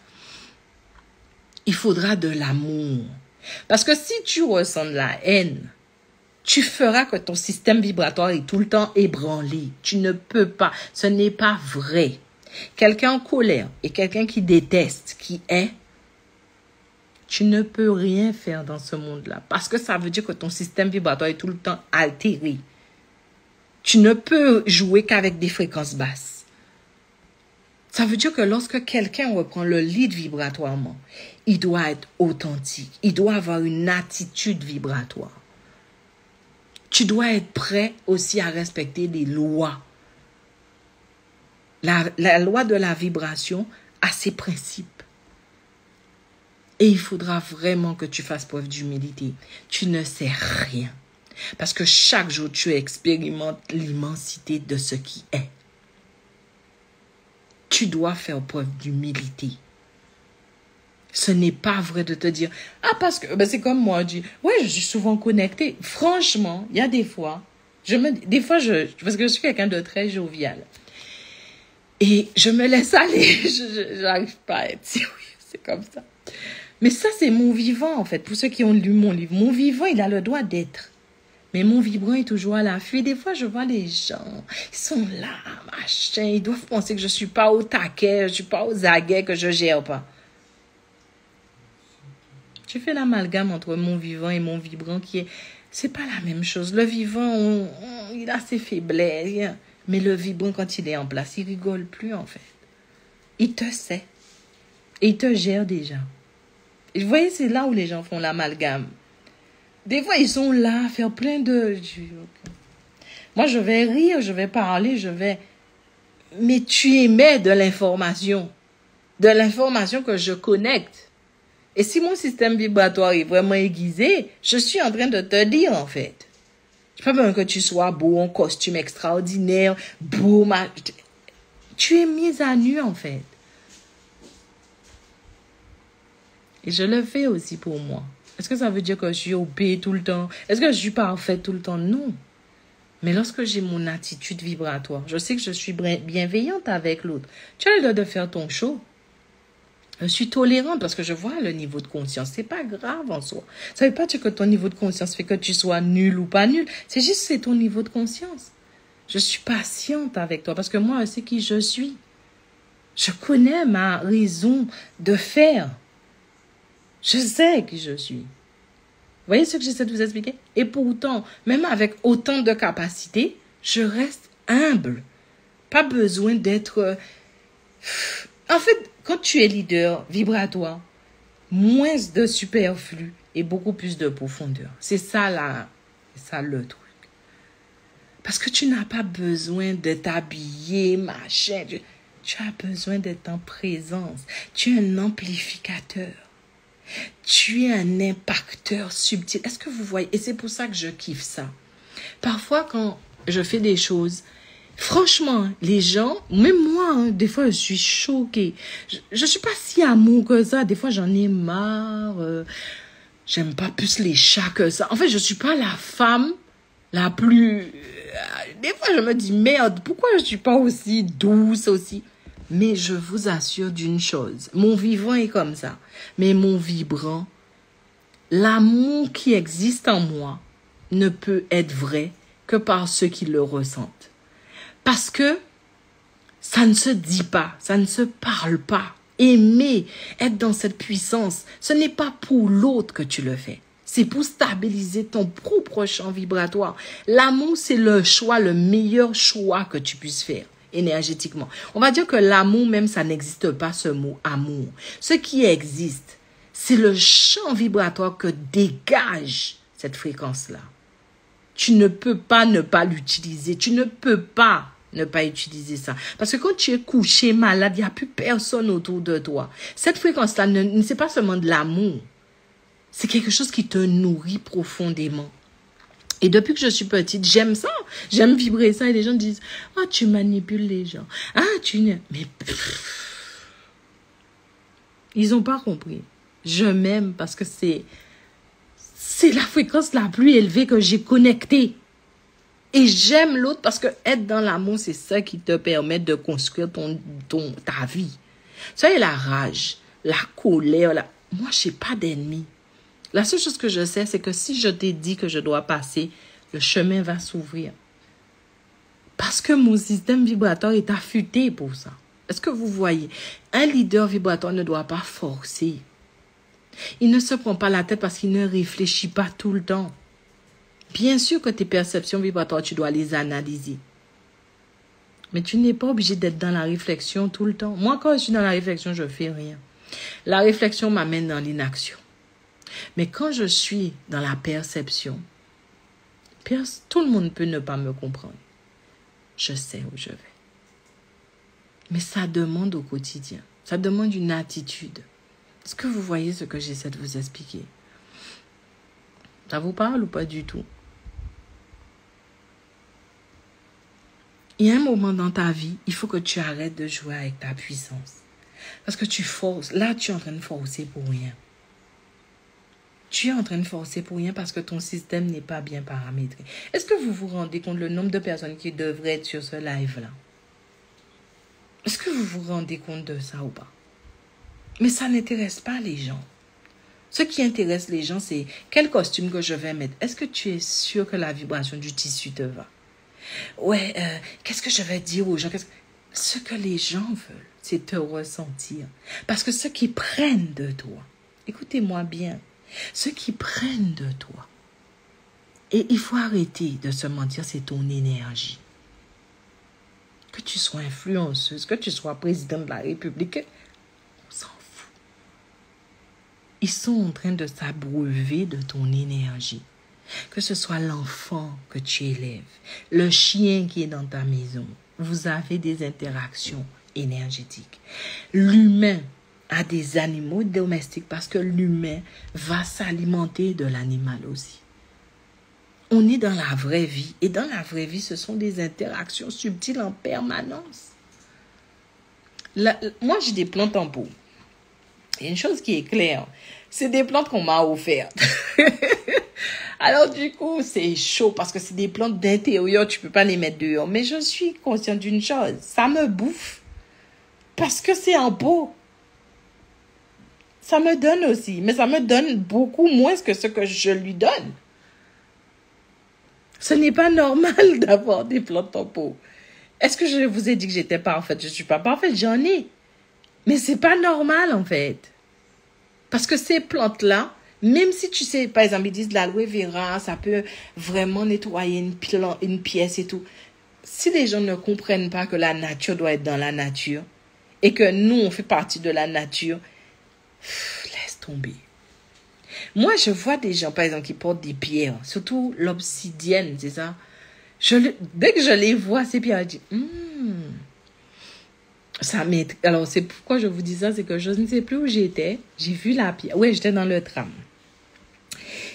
Il faudra de l'amour. Parce que si tu ressens de la haine, tu feras que ton système vibratoire est tout le temps ébranlé. Tu ne peux pas. Ce n'est pas vrai. Quelqu'un en colère et quelqu'un qui déteste, qui est, tu ne peux rien faire dans ce monde-là. Parce que ça veut dire que ton système vibratoire est tout le temps altéré. Tu ne peux jouer qu'avec des fréquences basses. Ça veut dire que lorsque quelqu'un reprend le lead vibratoirement, il doit être authentique. Il doit avoir une attitude vibratoire. Tu dois être prêt aussi à respecter les lois. La loi de la vibration a ses principes. Et il faudra vraiment que tu fasses preuve d'humilité. Tu ne sais rien. Parce que chaque jour, tu expérimentes l'immensité de ce qui est. Tu dois faire preuve d'humilité. Ce n'est pas vrai de te dire, ah, parce que, c'est comme moi, je dis, ouais, je suis souvent connectée. Franchement, il y a des fois, parce que je suis quelqu'un de très jovial. Et je me laisse aller. Je n'arrive pas à être si oui, c'est comme ça. Mais ça, c'est mon vivant, en fait. Pour ceux qui ont lu mon livre, mon vivant, il a le droit d'être. Mais mon vibrant est toujours à l'affût. Des fois, je vois les gens, ils sont là, machin. Ils doivent penser que je ne suis pas au taquet, je ne suis pas aux aguets, que je ne gère pas. Je fais l'amalgame entre mon vivant et mon vibrant c'est pas la même chose. Le vivant, il a ses faiblesses. Mais le vibrant, quand il est en place, il rigole plus, en fait. Il te sait. Et il te gère déjà. Vous voyez, c'est là où les gens font l'amalgame. Des fois, ils sont là à faire plein de... Moi, je vais rire, je vais parler, Mais tu émets de l'information. De l'information que je connecte. Et si mon système vibratoire est vraiment aiguisé, je suis en train de te dire, en fait. Je n'ai pas besoin que tu sois beau, en costume extraordinaire, beau, tu es mise à nu, en fait. Et je le fais aussi pour moi. Est-ce que ça veut dire que je suis OP tout le temps? Est-ce que je suis parfaite tout le temps? Non. Mais lorsque j'ai mon attitude vibratoire, je sais que je suis bienveillante avec l'autre. Tu as le droit de faire ton show. Je suis tolérante parce que je vois le niveau de conscience. C'est pas grave en soi. Ça veut pas dire que ton niveau de conscience fait que tu sois nul ou pas nul. C'est juste c'est ton niveau de conscience. Je suis patiente avec toi parce que moi, je sais qui je suis. Je connais ma raison de faire. Je sais qui je suis. Vous voyez ce que j'essaie de vous expliquer? Et pourtant, même avec autant de capacités, je reste humble. Pas besoin d'être... En fait, quand tu es leader vibratoire, moins de superflu et beaucoup plus de profondeur. C'est ça le truc. Parce que tu n'as pas besoin de t'habiller, machin. Tu as besoin d'être en présence. Tu es un amplificateur. Tu es un impacteur subtil. Est-ce que vous voyez? Et c'est pour ça que je kiffe ça. Parfois, quand je fais des choses, franchement, les gens, même moi, des fois, je suis choquée. Je suis pas si amour que ça. Des fois, j'en ai marre. J'aime pas plus les chats que ça. En fait, je suis pas la femme la plus... Des fois, je me dis, merde, pourquoi je suis pas aussi douce aussi? Mais je vous assure d'une chose. Mon vivant est comme ça. Mais mon vibrant, l'amour qui existe en moi ne peut être vrai que par ceux qui le ressentent. Parce que ça ne se dit pas, ça ne se parle pas. Aimer, être dans cette puissance, ce n'est pas pour l'autre que tu le fais. C'est pour stabiliser ton propre champ vibratoire. L'amour, c'est le choix, le meilleur choix que tu puisses faire énergétiquement. On va dire que l'amour même, ça n'existe pas ce mot amour. Ce qui existe, c'est le champ vibratoire que dégage cette fréquence-là. Tu ne peux pas ne pas l'utiliser. Tu ne peux pas ne pas utiliser ça. Parce que quand tu es couché malade, il n'y a plus personne autour de toi. Cette fréquence-là, c'est pas seulement de l'amour. C'est quelque chose qui te nourrit profondément. Et depuis que je suis petite, j'aime ça. J'aime vibrer ça. Et les gens disent, « Ah, tu manipules les gens. Ah, tu... » Mais... Ils n'ont pas compris. Je m'aime parce que c'est la fréquence la plus élevée que j'ai connectée. Et j'aime l'autre parce que être dans l'amour, c'est ça qui te permet de construire ta vie. Ça y est, la rage, la colère. Moi, je n'ai pas d'ennemis. La seule chose que je sais, c'est que si je t'ai dit que je dois passer, le chemin va s'ouvrir. Parce que mon système vibratoire est affûté pour ça. Est-ce que vous voyez? Un leader vibratoire ne doit pas forcer. Il ne se prend pas la tête parce qu'il ne réfléchit pas tout le temps. Bien sûr que tes perceptions vibratoires, tu dois les analyser. Mais tu n'es pas obligé d'être dans la réflexion tout le temps. Moi, quand je suis dans la réflexion, je ne fais rien. La réflexion m'amène dans l'inaction. Mais quand je suis dans la perception, tout le monde peut ne pas me comprendre. Je sais où je vais. Mais ça demande au quotidien. Ça demande une attitude. Est-ce que vous voyez ce que j'essaie de vous expliquer? Ça vous parle ou pas du tout? Il y a un moment dans ta vie, il faut que tu arrêtes de jouer avec ta puissance. Parce que tu forces. Là, tu es en train de forcer pour rien. Tu es en train de forcer pour rien parce que ton système n'est pas bien paramétré. Est-ce que vous vous rendez compte le nombre de personnes qui devraient être sur ce live-là? Est-ce que vous vous rendez compte de ça ou pas? Mais ça n'intéresse pas les gens. Ce qui intéresse les gens, c'est quel costume que je vais mettre. Est-ce que tu es sûr que la vibration du tissu te va? Ouais, qu'est-ce que je vais dire aux gens? Ce que les gens veulent, c'est te ressentir. Parce que ceux qui prennent de toi, écoutez-moi bien, ceux qui prennent de toi, et il faut arrêter de se mentir, c'est ton énergie. Que tu sois influenceuse, que tu sois président de la République, on s'en fout. Ils sont en train de s'abreuver de ton énergie. Que ce soit l'enfant que tu élèves, le chien qui est dans ta maison, vous avez des interactions énergétiques. L'humain a des animaux domestiques parce que l'humain va s'alimenter de l'animal aussi. On est dans la vraie vie. Et dans la vraie vie, ce sont des interactions subtiles en permanence. Moi, j'ai des plantes en pot. Il y a une chose qui est claire. C'est des plantes qu'on m'a offertes. Alors, du coup, c'est chaud parce que c'est des plantes d'intérieur. Tu ne peux pas les mettre dehors. Mais je suis consciente d'une chose. Ça me bouffe. Parce que c'est en pot. ça me donne aussi. Mais ça me donne beaucoup moins que ce que je lui donne. Ce n'est pas normal d'avoir des plantes en pot. Est-ce que je vous ai dit que j'étais parfaite? Je ne suis pas parfaite, j'en ai. Mais c'est pas normal, en fait. Parce que ces plantes-là, même si tu sais, par exemple, ils disent de l'aloe vera, ça peut vraiment nettoyer une pièce et tout. Si les gens ne comprennent pas que la nature doit être dans la nature et que nous, on fait partie de la nature, laisse tomber. Moi, je vois des gens, par exemple, qui portent des pierres, surtout l'obsidienne, c'est ça? Dès que je les vois, ces pierres, je dis, ça m'aide. Alors, c'est pourquoi je vous dis ça, c'est que je ne sais plus où j'étais. J'ai vu la pierre. Ouais, j'étais dans le tram.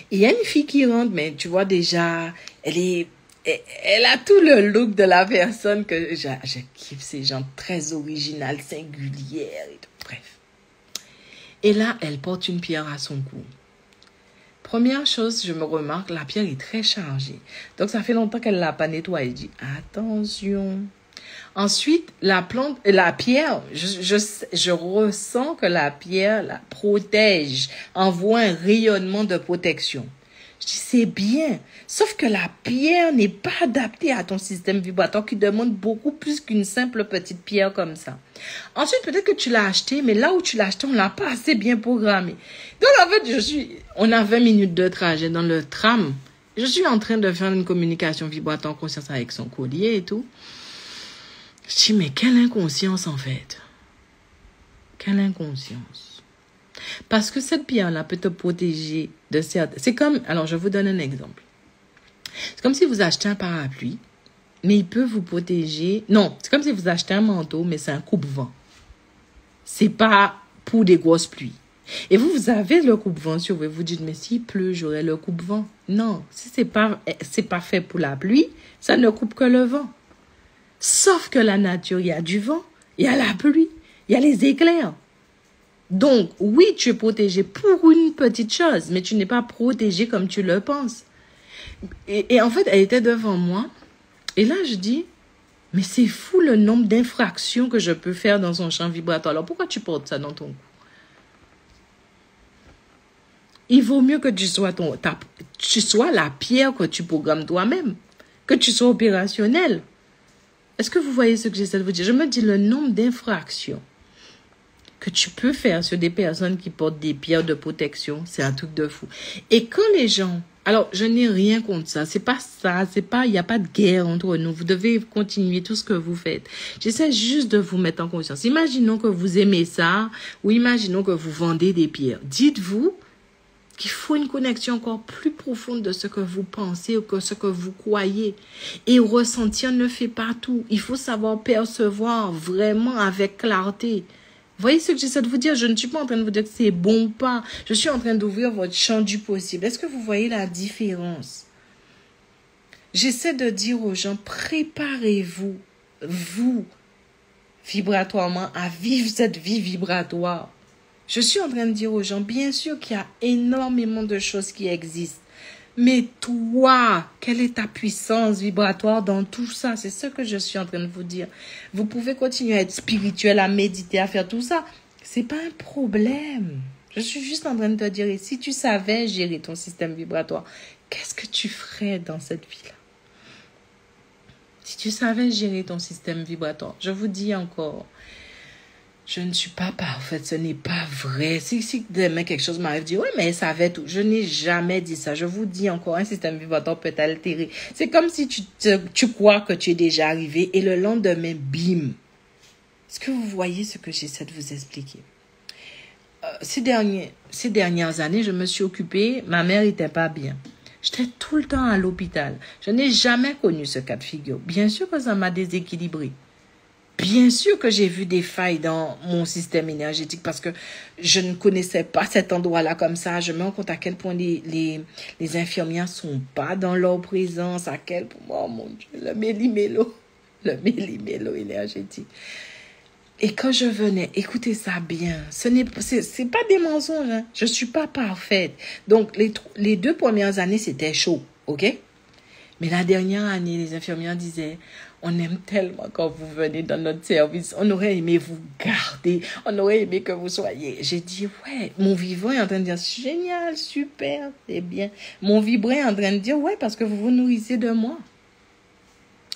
Et il y a une fille qui rentre, mais tu vois déjà, elle a tout le look de la personne que je kiffe, ces gens très originales, singulières et tout. Bref. Et là, elle porte une pierre à son cou. Première chose, je me remarque, la pierre est très chargée. Donc, ça fait longtemps qu'elle ne l'a pas nettoyée. Je dis, attention. Ensuite, la pierre, je ressens que la pierre la protège, envoie un rayonnement de protection. Je dis, c'est bien. Sauf que la pierre n'est pas adaptée à ton système vibratoire qui demande beaucoup plus qu'une simple petite pierre comme ça. Ensuite, peut-être que tu l'as acheté, mais là où tu l'as acheté, on ne l'a pas assez bien programmé. Donc, en fait, on a 20 minutes de trajet dans le tram. Je suis en train de faire une communication vibratoire en conscience avec son collier et tout. Je dis, mais quelle inconscience en fait. Quelle inconscience. Parce que cette pierre-là peut te protéger de certaines... C'est comme... Alors, je vous donne un exemple. C'est comme si vous achetez un parapluie, mais il peut vous protéger... Non, c'est comme si vous achetez un manteau, mais c'est un coupe-vent. C'est pas pour des grosses pluies. Et vous avez le coupe-vent sur vous. Vous dites, mais s'il pleut, j'aurai le coupe-vent. Non, si c'est pas fait pour la pluie, ça ne coupe que le vent. Sauf que la nature, il y a du vent, il y a la pluie, il y a les éclairs. Donc, oui, tu es protégé pour une petite chose, mais tu n'es pas protégé comme tu le penses. Et en fait, elle était devant moi. Et là, je dis, mais c'est fou le nombre d'infractions que je peux faire dans son champ vibratoire. Alors, pourquoi tu portes ça dans ton cou? Il vaut mieux que tu sois la pierre que tu programmes toi-même, que tu sois opérationnel. Est-ce que vous voyez ce que j'essaie de vous dire? Je me dis le nombre d'infractions que tu peux faire sur des personnes qui portent des pierres de protection, c'est un truc de fou. Et quand les gens... Alors, je n'ai rien contre ça. C'est pas ça. Il n'y a pas de guerre entre nous. Vous devez continuer tout ce que vous faites. J'essaie juste de vous mettre en conscience. Imaginons que vous aimez ça ou imaginons que vous vendez des pierres. Dites-vous qu'il faut une connexion encore plus profonde de ce que vous pensez ou que ce que vous croyez. Et ressentir ne fait pas tout. Il faut savoir percevoir vraiment avec clarté. Vous voyez ce que j'essaie de vous dire? Je ne suis pas en train de vous dire que c'est bon ou pas. Je suis en train d'ouvrir votre champ du possible. Est-ce que vous voyez la différence? J'essaie de dire aux gens, préparez-vous, vous, vibratoirement, à vivre cette vie vibratoire. Je suis en train de dire aux gens, bien sûr qu'il y a énormément de choses qui existent. Mais toi, quelle est ta puissance vibratoire dans tout ça? C'est ce que je suis en train de vous dire. Vous pouvez continuer à être spirituel, à méditer, à faire tout ça. C'est pas un problème. Je suis juste en train de te dire, et si tu savais gérer ton système vibratoire, qu'est-ce que tu ferais dans cette vie-là? Si tu savais gérer ton système vibratoire, je vous dis encore, je ne suis pas parfaite, ce n'est pas vrai. Si demain quelque chose m'arrive, je dis, oui, mais elle savait tout. Je n'ai jamais dit ça. Je vous dis encore, un système vibratoire peut t'altérer. C'est comme si tu crois que tu es déjà arrivé et le lendemain, bim. Est-ce que vous voyez ce que j'essaie de vous expliquer? Ces dernières années, je me suis occupée, ma mère n'était pas bien. J'étais tout le temps à l'hôpital. Je n'ai jamais connu ce cas de figure. Bien sûr que ça m'a déséquilibrée. Bien sûr que j'ai vu des failles dans mon système énergétique parce que je ne connaissais pas cet endroit-là comme ça. Je me rends compte à quel point les infirmières sont pas dans leur présence, à quel point, oh mon Dieu, le méli-mélo énergétique. Et quand je venais, écoutez ça bien, c'est pas des mensonges, hein. Je suis pas parfaite. Donc, les 2 premières années, c'était chaud, ok? Mais la dernière année, les infirmières disaient, on aime tellement quand vous venez dans notre service. On aurait aimé vous garder. On aurait aimé que vous soyez. J'ai dit, ouais, mon vivant est en train de dire, génial, super, c'est bien. Mon vibrant est en train de dire, ouais, parce que vous vous nourrissez de moi.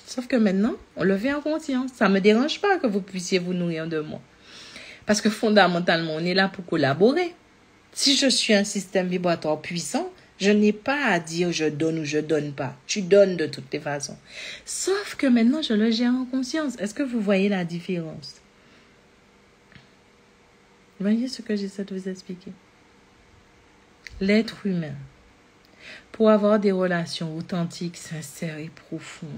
Sauf que maintenant, on le fait en conscience. Ça ne me dérange pas que vous puissiez vous nourrir de moi. Parce que fondamentalement, on est là pour collaborer. Si je suis un système vibratoire puissant, je n'ai pas à dire je donne ou je donne pas. Tu donnes de toutes les façons. Sauf que maintenant, je le gère en conscience. Est-ce que vous voyez la différence? Vous voyez ce que j'essaie de vous expliquer? L'être humain, pour avoir des relations authentiques, sincères et profondes,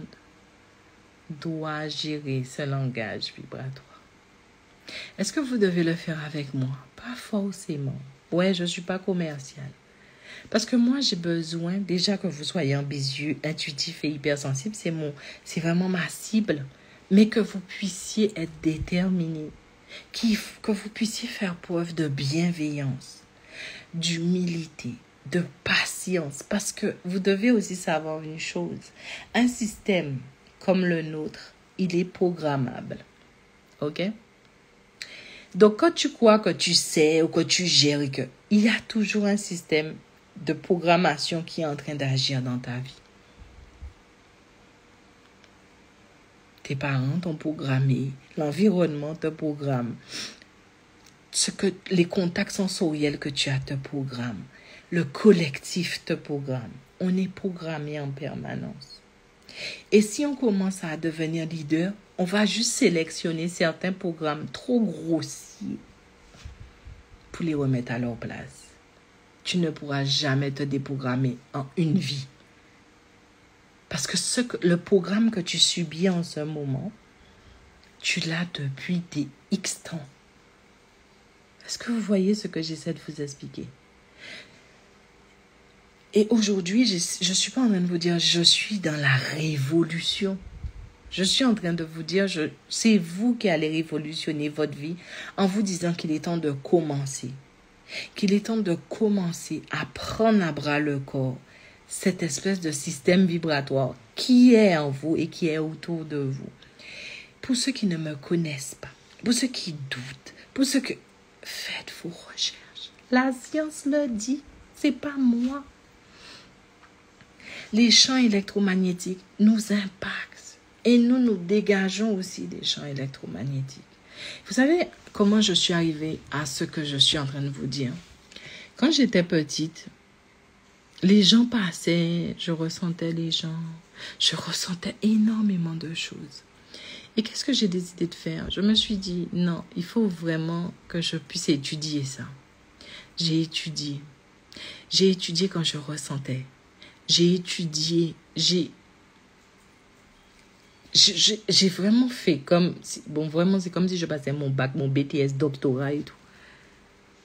doit gérer ce langage vibratoire. Est-ce que vous devez le faire avec moi? Pas forcément. Ouais, je ne suis pas commercial. Parce que moi, j'ai besoin déjà que vous soyez ambitieux, intuitif et hypersensible. C'est vraiment ma cible. Mais que vous puissiez être déterminé. Que vous puissiez faire preuve de bienveillance, d'humilité, de patience. Parce que vous devez aussi savoir une chose. Un système comme le nôtre, il est programmable. OK? Donc, quand tu crois que tu sais ou que tu gères, il y a toujours un système de programmation qui est en train d'agir dans ta vie. Tes parents t'ont programmé, l'environnement te programme, les contacts sensoriels que tu as te programment, le collectif te programme. On est programmé en permanence. Et si on commence à devenir leader, on va juste sélectionner certains programmes trop grossiers pour les remettre à leur place. Tu ne pourras jamais te déprogrammer en une vie. Parce que le programme que tu subis en ce moment, tu l'as depuis des X temps. Est-ce que vous voyez ce que j'essaie de vous expliquer? Et aujourd'hui, je ne suis pas en train de vous dire, je suis dans la révolution. Je suis en train de vous dire, c'est vous qui allez révolutionner votre vie en vous disant qu'il est temps de commencer. Qu'il est temps de commencer à prendre à bras le corps cette espèce de système vibratoire qui est en vous et qui est autour de vous. Pour ceux qui ne me connaissent pas, pour ceux qui doutent, pour ceux que... Faites vos recherches. La science le dit, c'est pas moi. Les champs électromagnétiques nous impactent et nous dégageons aussi des champs électromagnétiques. Vous savez comment je suis arrivée à ce que je suis en train de vous dire? Quand j'étais petite, les gens passaient, je ressentais les gens, je ressentais énormément de choses. Et qu'est-ce que j'ai décidé de faire? Je me suis dit, non, il faut vraiment que je puisse étudier ça. J'ai étudié quand je ressentais. J'ai étudié, j'ai vraiment fait comme... Bon, vraiment, c'est comme si je passais mon bac, mon BTS, doctorat et tout.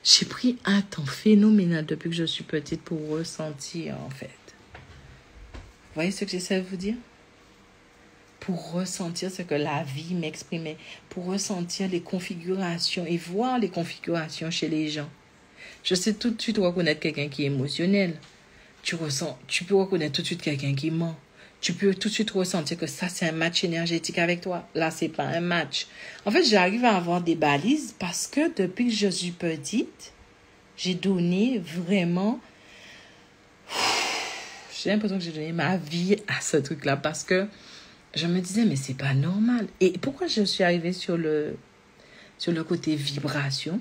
J'ai pris un temps phénoménal depuis que je suis petite pour ressentir, en fait. Vous voyez ce que j'essaie de vous dire? Pour ressentir ce que la vie m'exprimait. Pour ressentir les configurations et voir les configurations chez les gens. Je sais tout de suite reconnaître quelqu'un qui est émotionnel. Tu peux reconnaître tout de suite quelqu'un qui ment. Tu peux tout de suite ressentir que ça, c'est un match énergétique avec toi. Là, c'est pas un match. En fait, j'arrive à avoir des balises parce que depuis que je suis petite, j'ai donné vraiment... J'ai l'impression que j'ai donné ma vie à ce truc-là parce que je me disais, mais c'est pas normal. Et pourquoi je suis arrivée sur le côté vibration?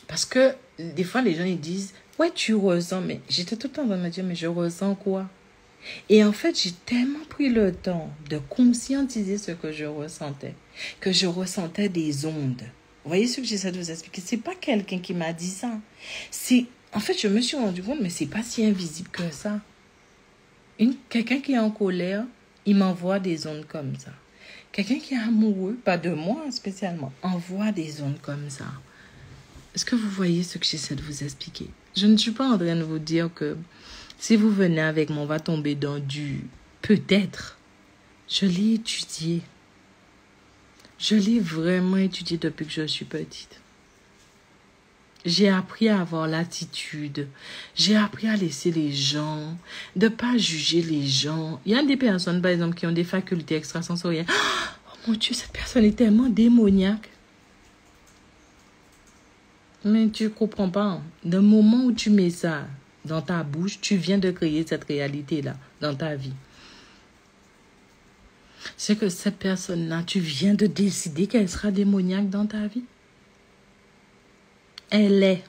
Parce que des fois, les gens, ils disent... Ouais, tu ressens, mais j'étais tout le temps en train de me dire, mais je ressens quoi? Et en fait, j'ai tellement pris le temps de conscientiser ce que je ressentais des ondes. Vous voyez ce que j'essaie de vous expliquer? C'est pas quelqu'un qui m'a dit ça. En fait, je me suis rendu compte, mais c'est pas si invisible que ça. Quelqu'un qui est en colère, il m'envoie des ondes comme ça. Quelqu'un qui est amoureux, pas de moi spécialement, envoie des ondes comme ça. Est-ce que vous voyez ce que j'essaie de vous expliquer? Je ne suis pas en train de vous dire que si vous venez avec moi, on va tomber dans du peut-être. Je l'ai étudié. Je l'ai vraiment étudié depuis que je suis petite. J'ai appris à avoir l'attitude. J'ai appris à laisser les gens, de pas juger les gens. Il y a des personnes, par exemple, qui ont des facultés extrasensorielles. Oh mon Dieu, cette personne est tellement démoniaque. Mais tu comprends pas. D'un moment où tu mets ça dans ta bouche, tu viens de créer cette réalité-là dans ta vie. C'est que cette personne-là, tu viens de décider qu'elle sera démoniaque dans ta vie. Elle est.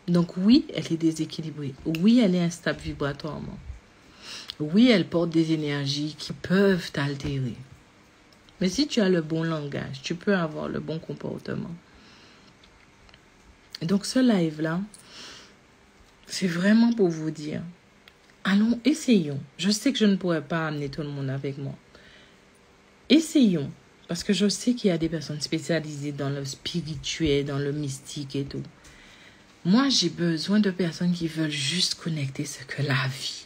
Donc oui, elle est déséquilibrée. Oui, elle est instable vibratoirement. Oui, elle porte des énergies qui peuvent t'altérer. Mais si tu as le bon langage, tu peux avoir le bon comportement. Donc ce live-là, c'est vraiment pour vous dire, allons, essayons. Je sais que je ne pourrais pas amener tout le monde avec moi. Essayons. Parce que je sais qu'il y a des personnes spécialisées dans le spirituel, dans le mystique et tout. Moi, j'ai besoin de personnes qui veulent juste connecter ce que la vie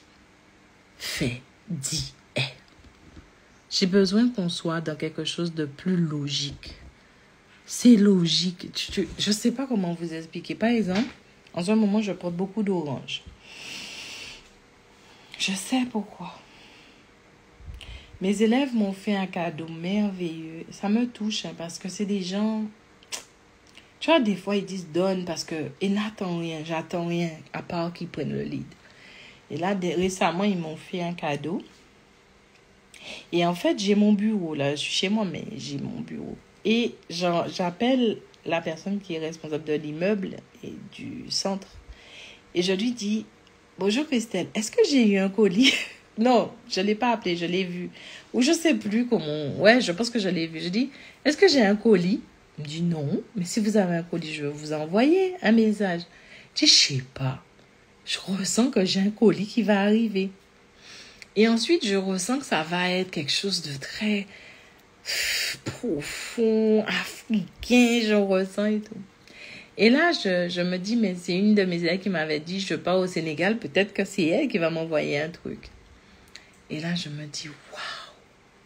fait, dit, est. J'ai besoin qu'on soit dans quelque chose de plus logique. C'est logique. Je ne sais pas comment vous expliquer. Par exemple, en ce moment, je porte beaucoup d'orange. Je sais pourquoi. Mes élèves m'ont fait un cadeau merveilleux. Ça me touche hein, parce que c'est des gens... Tu vois, des fois, ils disent donne parce que... Et n'attends rien, j'attends rien, à part qu'ils prennent le lead. Et là, récemment, ils m'ont fait un cadeau. Et en fait, j'ai mon bureau. Là, je suis chez moi, mais j'ai mon bureau. Et j'appelle la personne qui est responsable de l'immeuble et du centre. Et je lui dis, bonjour Christelle, est-ce que j'ai eu un colis? Non, je ne l'ai pas appelé, je l'ai vu. Ou je ne sais plus comment. Ouais, je pense que je l'ai vu. Je dis, est-ce que j'ai un colis? Il me dit non, mais si vous avez un colis, je vais vous envoyer un message. Je dis, je ne sais pas. Je ressens que j'ai un colis qui va arriver. Et ensuite, je ressens que ça va être quelque chose de très profond, africain, je ressens et tout. Et là, je me dis, mais c'est une de mes élèves qui m'avait dit, je pars au Sénégal, peut-être que c'est elle qui va m'envoyer un truc. Et là, je me dis, waouh,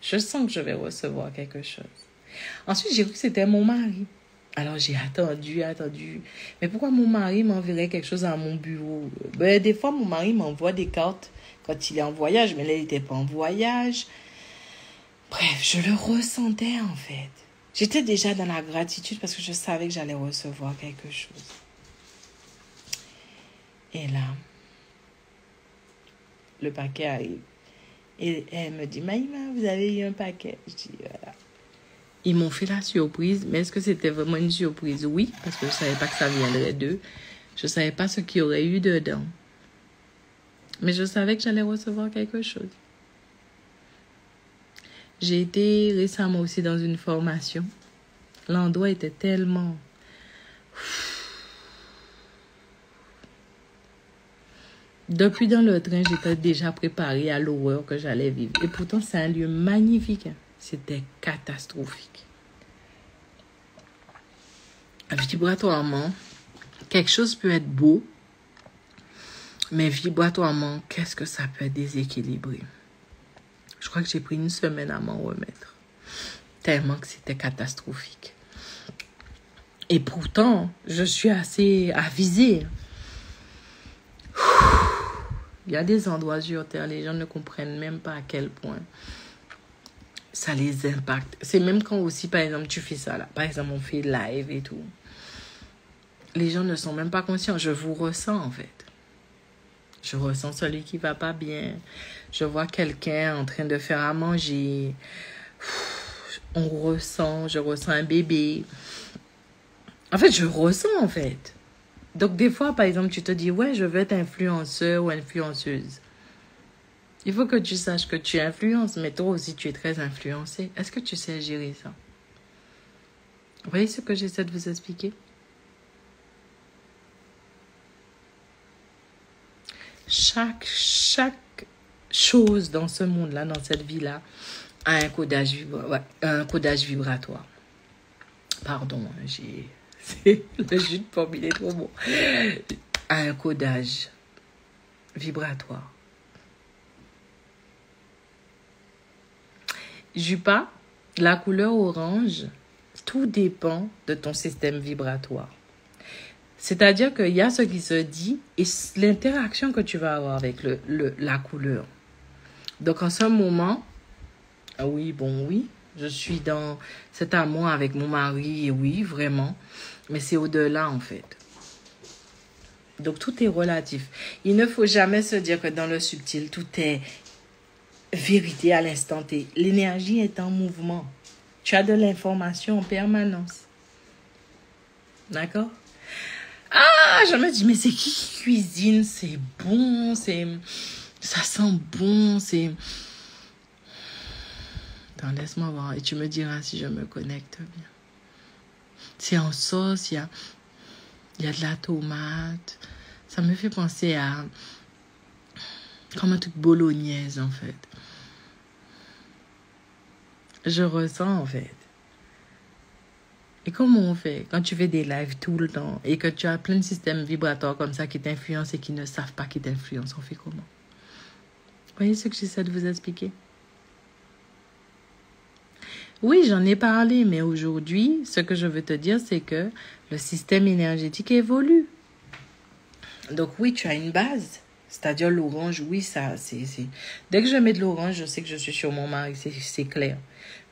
je sens que je vais recevoir quelque chose. Ensuite, j'ai vu que c'était mon mari. Alors, j'ai attendu. Mais pourquoi mon mari m'enverrait quelque chose à mon bureau? Ben, des fois, mon mari m'envoie des cartes quand il est en voyage, mais là, il n'était pas en voyage. Bref, je le ressentais en fait. J'étais déjà dans la gratitude parce que je savais que j'allais recevoir quelque chose. Et là, le paquet arrive. Et elle me dit, Maïma, vous avez eu un paquet. Je dis, voilà. Ils m'ont fait la surprise, mais est-ce que c'était vraiment une surprise? Oui, parce que je ne savais pas que ça viendrait d'eux. Je ne savais pas ce qu'il y aurait eu dedans. Mais je savais que j'allais recevoir quelque chose. J'ai été récemment aussi dans une formation. L'endroit était tellement... Depuis dans le train, j'étais déjà préparée à l'horreur que j'allais vivre. Et pourtant, c'est un lieu magnifique. C'était catastrophique. Vibratoirement, quelque chose peut être beau, mais vibratoirement, qu'est-ce que ça peut être déséquilibré? Je crois que j'ai pris une semaine à m'en remettre. Tellement que c'était catastrophique. Et pourtant, je suis assez avisée. Il y a des endroits sur Terre, les gens ne comprennent même pas à quel point ça les impacte. C'est même quand aussi, par exemple, tu fais ça là. Par exemple, on fait live et tout. Les gens ne sont même pas conscients. Je vous ressens en fait. Je ressens celui qui va pas bien. Je vois quelqu'un en train de faire à manger. Je ressens un bébé. En fait, je ressens en fait. Donc, des fois, par exemple, tu te dis, ouais, je veux être influenceur ou influenceuse. Il faut que tu saches que tu influences, mais toi aussi, tu es très influencé. Est-ce que tu sais gérer ça? Vous voyez ce que j'essaie de vous expliquer? Chaque chose dans ce monde-là, dans cette vie-là, a un codage vibratoire. Pardon, le jus de pomme, il est trop bon. A un codage vibratoire. Jupa, la couleur orange, tout dépend de ton système vibratoire. C'est-à-dire qu'il y a ce qui se dit et l'interaction que tu vas avoir avec la couleur. Donc, en ce moment, oui, je suis dans cet amour avec mon mari, et oui, vraiment. Mais c'est au-delà, en fait. Donc, tout est relatif. Il ne faut jamais se dire que dans le subtil, tout est vérité à l'instant T. L'énergie est en mouvement. Tu as de l'information en permanence. D'accord? Ah, je me dis, mais c'est qui cuisine? C'est bon, ça sent bon, c'est... Attends, laisse-moi voir et tu me diras si je me connecte bien. C'est en sauce, il y a de la tomate. Ça me fait penser à... comme un truc bolognaise, en fait. Je ressens, en fait. Et comment on fait quand tu fais des lives tout le temps et que tu as plein de systèmes vibratoires comme ça qui t'influencent et qui ne savent pas qu'ils t'influencent? On fait comment? Vous voyez ce que j'essaie de vous expliquer? Oui, j'en ai parlé, mais aujourd'hui, ce que je veux te dire, c'est que le système énergétique évolue. Donc oui, tu as une base. C'est-à-dire l'orange, oui, ça, c'est... Dès que je mets de l'orange, je sais que je suis sur mon mari, c'est clair.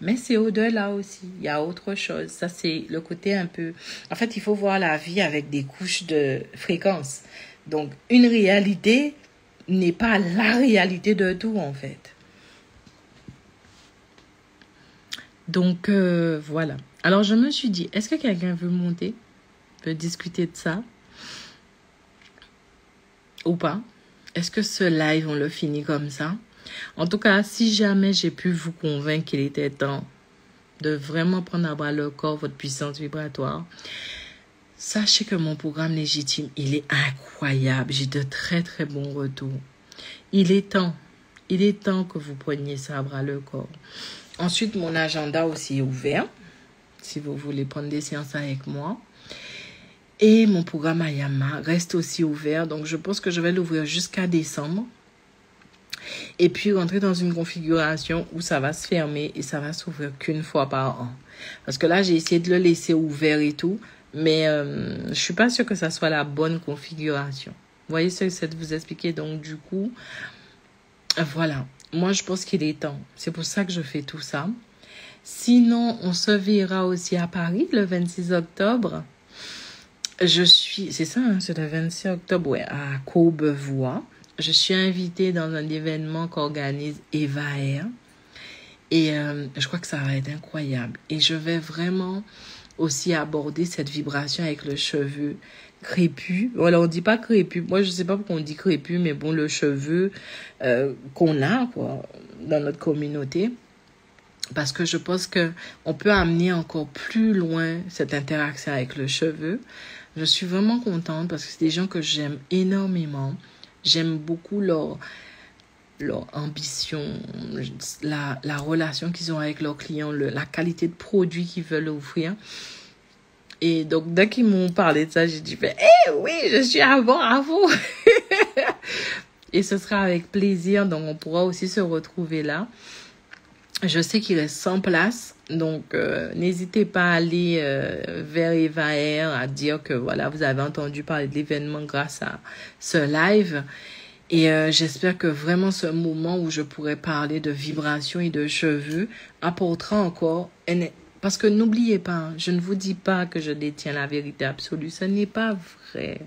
Mais c'est au-delà aussi. Il y a autre chose. Ça, c'est le côté un peu... En fait, il faut voir la vie avec des couches de fréquences. Donc, une réalité n'est pas la réalité de tout, en fait. Donc, voilà. Alors, je me suis dit, est-ce que quelqu'un veut monter? Veut discuter de ça? Ou pas? Est-ce que ce live, on le finit comme ça? En tout cas, si jamais j'ai pu vous convaincre qu'il était temps de vraiment prendre à bras le corps votre puissance vibratoire, sachez que mon programme légitime, il est incroyable. J'ai de très, très bons retours. Il est temps que vous preniez ça à bras le corps. Ensuite, mon agenda aussi est ouvert, si vous voulez prendre des séances avec moi. Et mon programme Ayama reste aussi ouvert. Donc, je pense que je vais l'ouvrir jusqu'à décembre. Et puis, rentrer dans une configuration où ça va se fermer et ça va s'ouvrir qu'une fois par an. Parce que là, j'ai essayé de le laisser ouvert et tout. Mais je suis pas sûre que ça soit la bonne configuration. Vous voyez ce que j'essaie de vous expliquer? Donc, du coup, voilà. Moi, je pense qu'il est temps. C'est pour ça que je fais tout ça. Sinon, on se verra aussi à Paris le 26 octobre. C'est ça, hein, c'est le 26 octobre, ouais, à Courbevoie. Je suis invitée dans un événement qu'organise Eva Air. Et je crois que ça va être incroyable. Et je vais vraiment aussi aborder cette vibration avec le cheveu crépus. Voilà, on dit pas crépus. Moi, je sais pas pourquoi on dit crépus, mais bon, le cheveu qu'on a, quoi, dans notre communauté. Parce que je pense que on peut amener encore plus loin cette interaction avec le cheveu. Je suis vraiment contente parce que c'est des gens que j'aime énormément. J'aime beaucoup leur ambition, la relation qu'ils ont avec leurs clients, la qualité de produit qu'ils veulent offrir. Et donc, dès qu'ils m'ont parlé de ça, j'ai dit, oui, je suis à vous. Et ce sera avec plaisir. Donc, on pourra aussi se retrouver là. Je sais qu'il reste 100 places. Donc, n'hésitez pas à aller vers Eva Air, à dire que voilà, vous avez entendu parler de l'événement grâce à ce live. Et j'espère que vraiment ce moment où je pourrai parler de vibration et de cheveux apportera encore... Parce que n'oubliez pas, je ne vous dis pas que je détiens la vérité absolue. Ce n'est pas vrai.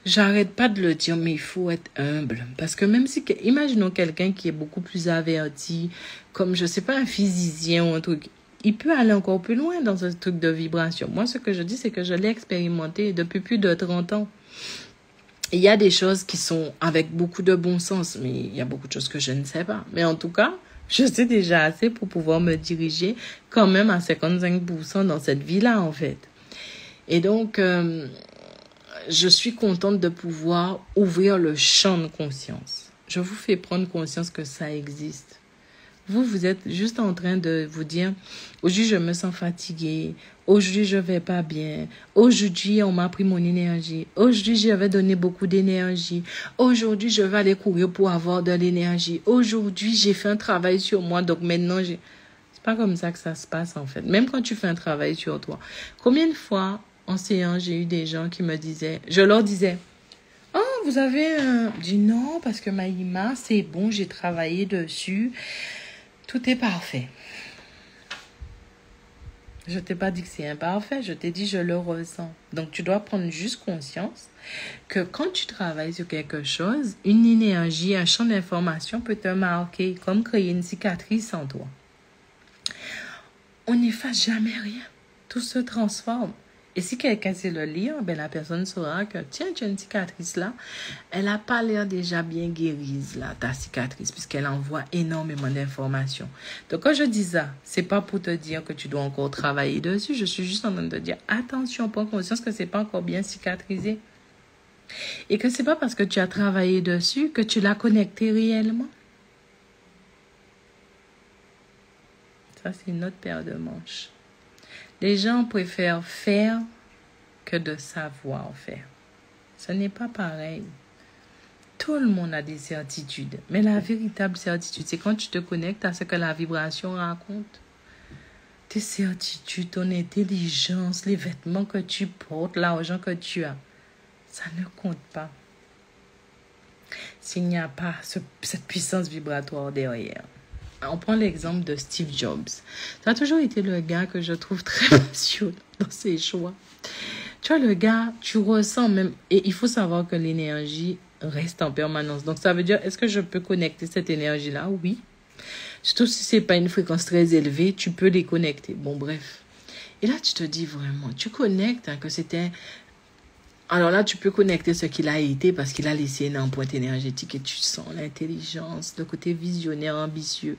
J'arrête pas de le dire, mais il faut être humble. Parce que même si... Imaginons quelqu'un qui est beaucoup plus averti, comme, je sais pas, un physicien ou un truc. Il peut aller encore plus loin dans ce truc de vibration. Moi, ce que je dis, c'est que je l'ai expérimenté depuis plus de 30 ans. Il y a des choses qui sont avec beaucoup de bon sens, mais il y a beaucoup de choses que je ne sais pas. Mais en tout cas, je sais déjà assez pour pouvoir me diriger quand même à 55% dans cette vie-là, en fait. Et donc, je suis contente de pouvoir ouvrir le champ de conscience. Je vous fais prendre conscience que ça existe. Vous êtes juste en train de vous dire, aujourd'hui, je me sens fatiguée. Aujourd'hui, je vais pas bien. Aujourd'hui, on m'a pris mon énergie. Aujourd'hui, j'avais donné beaucoup d'énergie. Aujourd'hui, je vais aller courir pour avoir de l'énergie. Aujourd'hui, j'ai fait un travail sur moi. Donc maintenant, c'est pas comme ça que ça se passe, en fait. Même quand tu fais un travail sur toi. Combien de fois En séance, j'ai eu des gens qui me disaient, je leur disais, « Oh, vous avez un... » Je dis non, parce que Maïma, c'est bon, j'ai travaillé dessus. Tout est parfait. Je t'ai pas dit que c'est imparfait, je t'ai dit je le ressens. Donc, tu dois prendre juste conscience que quand tu travailles sur quelque chose, une énergie, un champ d'information peut te marquer, comme créer une cicatrice en toi. On n'efface jamais rien. Tout se transforme. Et si quelqu'un sait le lire, ben la personne saura que, tiens, tu as une cicatrice là. Elle n'a pas l'air déjà bien guérise, là, ta cicatrice, puisqu'elle envoie énormément d'informations. Donc, quand je dis ça, c'est pas pour te dire que tu dois encore travailler dessus. Je suis juste en train de te dire, attention, prends conscience que c'est pas encore bien cicatrisé. Et que c'est pas parce que tu as travaillé dessus que tu l'as connecté réellement. Ça, c'est une autre paire de manches. Les gens préfèrent faire que de savoir faire. Ce n'est pas pareil. Tout le monde a des certitudes. Mais la véritable certitude, c'est quand tu te connectes à ce que la vibration raconte. Tes certitudes, ton intelligence, les vêtements que tu portes, l'argent que tu as, ça ne compte pas. S'il n'y a pas cette puissance vibratoire derrière. On prend l'exemple de Steve Jobs. Ça a toujours été le gars que je trouve très passionnant dans ses choix. Tu vois, le gars, tu ressens même... Et il faut savoir que l'énergie reste en permanence. Donc, ça veut dire, est-ce que je peux connecter cette énergie-là? Oui. Surtout si ce n'est pas une fréquence très élevée, tu peux les connecter. Bon, bref. Et là, tu te dis vraiment, tu connectes que c'était... Alors là, tu peux connecter ce qu'il a été parce qu'il a laissé une empreinte énergétique et tu sens l'intelligence, le côté visionnaire, ambitieux.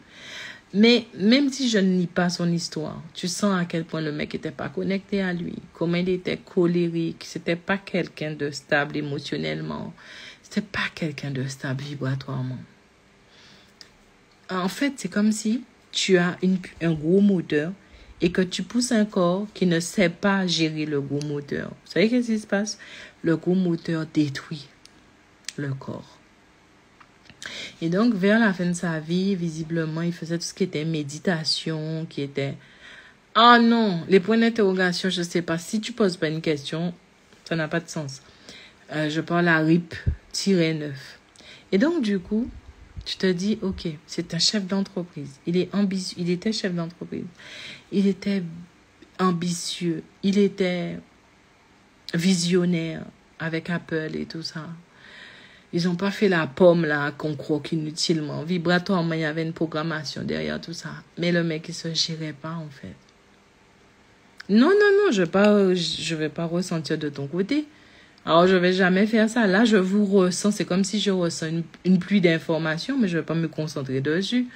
Mais même si je ne lis pas son histoire, tu sens à quel point le mec n'était pas connecté à lui, comment il était colérique, c'était pas quelqu'un de stable émotionnellement, c'était pas quelqu'un de stable vibratoirement. En fait, c'est comme si tu as un gros moteur et que tu pousses un corps qui ne sait pas gérer le gros moteur. Vous savez qu'est-ce qui se passe? Le gros moteur détruit le corps. Et donc, vers la fin de sa vie, visiblement, il faisait tout ce qui était méditation, qui était... Ah non, les points d'interrogation, je ne sais pas. Si tu ne poses pas une question, ça n'a pas de sens. Je parle à RIP-9. Et donc, du coup, tu te dis, ok, c'est un chef d'entreprise. Il était chef d'entreprise. Il était ambitieux. Il était visionnaire avec Apple et tout ça. Ils n'ont pas fait la pomme là qu'on croque inutilement. Vibratoirement, il y avait une programmation derrière tout ça. Mais le mec, il se gérait pas en fait. Non, je vais pas ressentir de ton côté. Alors, je vais jamais faire ça. Là, je vous ressens. C'est comme si je ressens une pluie d'informations, mais je vais pas me concentrer dessus.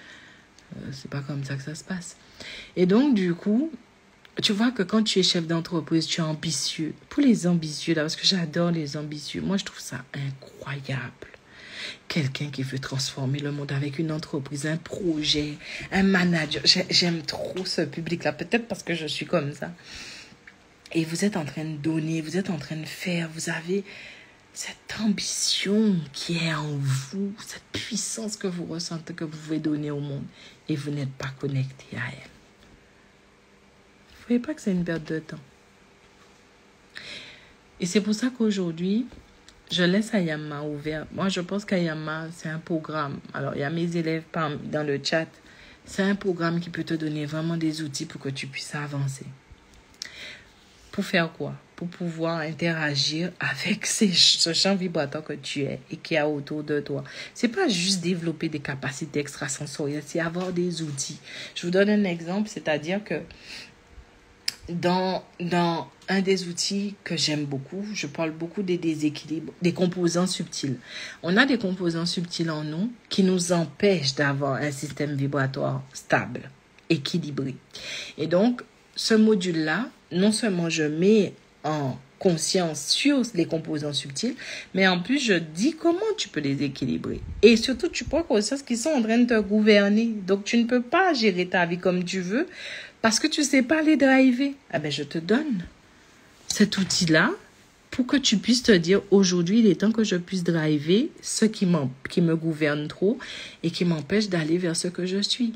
C'est pas comme ça que ça se passe. Et donc, du coup, tu vois que quand tu es chef d'entreprise, tu es ambitieux. Pour les ambitieux, là, parce que j'adore les ambitieux. Moi, je trouve ça incroyable. Quelqu'un qui veut transformer le monde avec une entreprise, un projet, un manager. J'aime trop ce public-là. Peut-être parce que je suis comme ça. Et vous êtes en train de donner, vous êtes en train de faire. Vous avez cette ambition qui est en vous, cette puissance que vous ressentez, que vous pouvez donner au monde. Et vous n'êtes pas connecté à elle. Vous ne voyez pas que c'est une perte de temps. Et c'est pour ça qu'aujourd'hui, je laisse Ayama ouvert. Moi, je pense qu'Ayama, c'est un programme. Alors, il y a mes élèves dans le chat. C'est un programme qui peut te donner vraiment des outils pour que tu puisses avancer. Pour faire quoi? Pour pouvoir interagir avec ce champ vibratoire que tu es et qui est autour de toi. C'est pas juste développer des capacités extrasensorielles, c'est avoir des outils. Je vous donne un exemple, c'est-à-dire que dans un des outils que j'aime beaucoup, je parle beaucoup des déséquilibres, des composants subtils. On a des composants subtils en nous qui nous empêchent d'avoir un système vibratoire stable, équilibré. Et donc, ce module-là, non seulement je mets en conscience sur les composants subtils, mais en plus, je dis comment tu peux les équilibrer. Et surtout, tu prends conscience qu'ils sont en train de te gouverner. Donc, tu ne peux pas gérer ta vie comme tu veux parce que tu ne sais pas les driver. Ah ben, je te donne cet outil-là pour que tu puisses te dire, aujourd'hui, il est temps que je puisse driver ce qui me gouverne trop et qui m'empêche d'aller vers ce que je suis.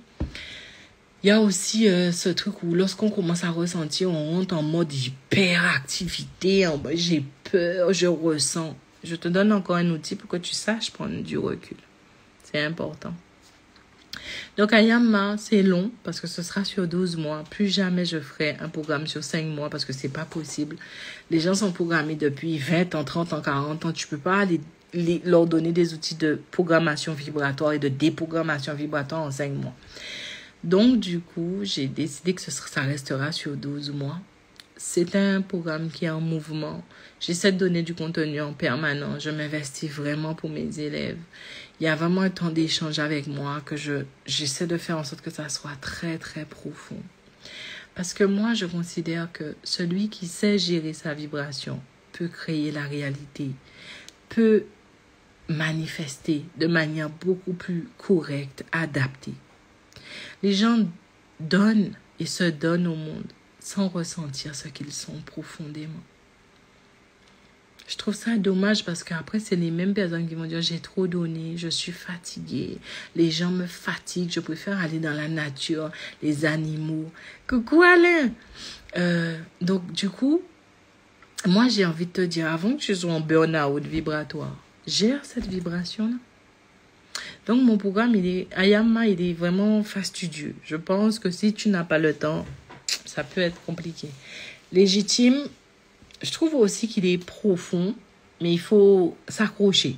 Il y a aussi ce truc où lorsqu'on commence à ressentir, on rentre en mode hyperactivité, en mode j'ai peur, je ressens. Je te donne encore un outil pour que tu saches prendre du recul. C'est important. Donc, Ayama, c'est long parce que ce sera sur 12 mois. Plus jamais je ferai un programme sur 5 mois parce que c'est pas possible. Les gens sont programmés depuis 20 ans, 30 ans, 40 ans. Tu peux pas leur donner des outils de programmation vibratoire et de déprogrammation vibratoire en 5 mois. Donc, du coup, j'ai décidé que ça restera sur 12 mois. C'est un programme qui est en mouvement. J'essaie de donner du contenu en permanence. Je m'investis vraiment pour mes élèves. Il y a vraiment un temps d'échange avec moi que j'essaie de faire en sorte que ça soit très, très profond. Parce que moi, je considère que celui qui sait gérer sa vibration peut créer la réalité, peut manifester de manière beaucoup plus correcte, adaptée. Les gens donnent et se donnent au monde sans ressentir ce qu'ils sont profondément. Je trouve ça dommage parce qu'après, c'est les mêmes personnes qui vont dire « J'ai trop donné, je suis fatiguée, les gens me fatiguent, je préfère aller dans la nature, les animaux. » Coucou Alain! Donc, du coup, moi, j'ai envie de te dire, avant que tu sois en burn-out vibratoire, gère cette vibration-là. Donc, mon programme, Ayama, il est vraiment fastidieux. Je pense que si tu n'as pas le temps, ça peut être compliqué. Légitime, je trouve aussi qu'il est profond, mais il faut s'accrocher.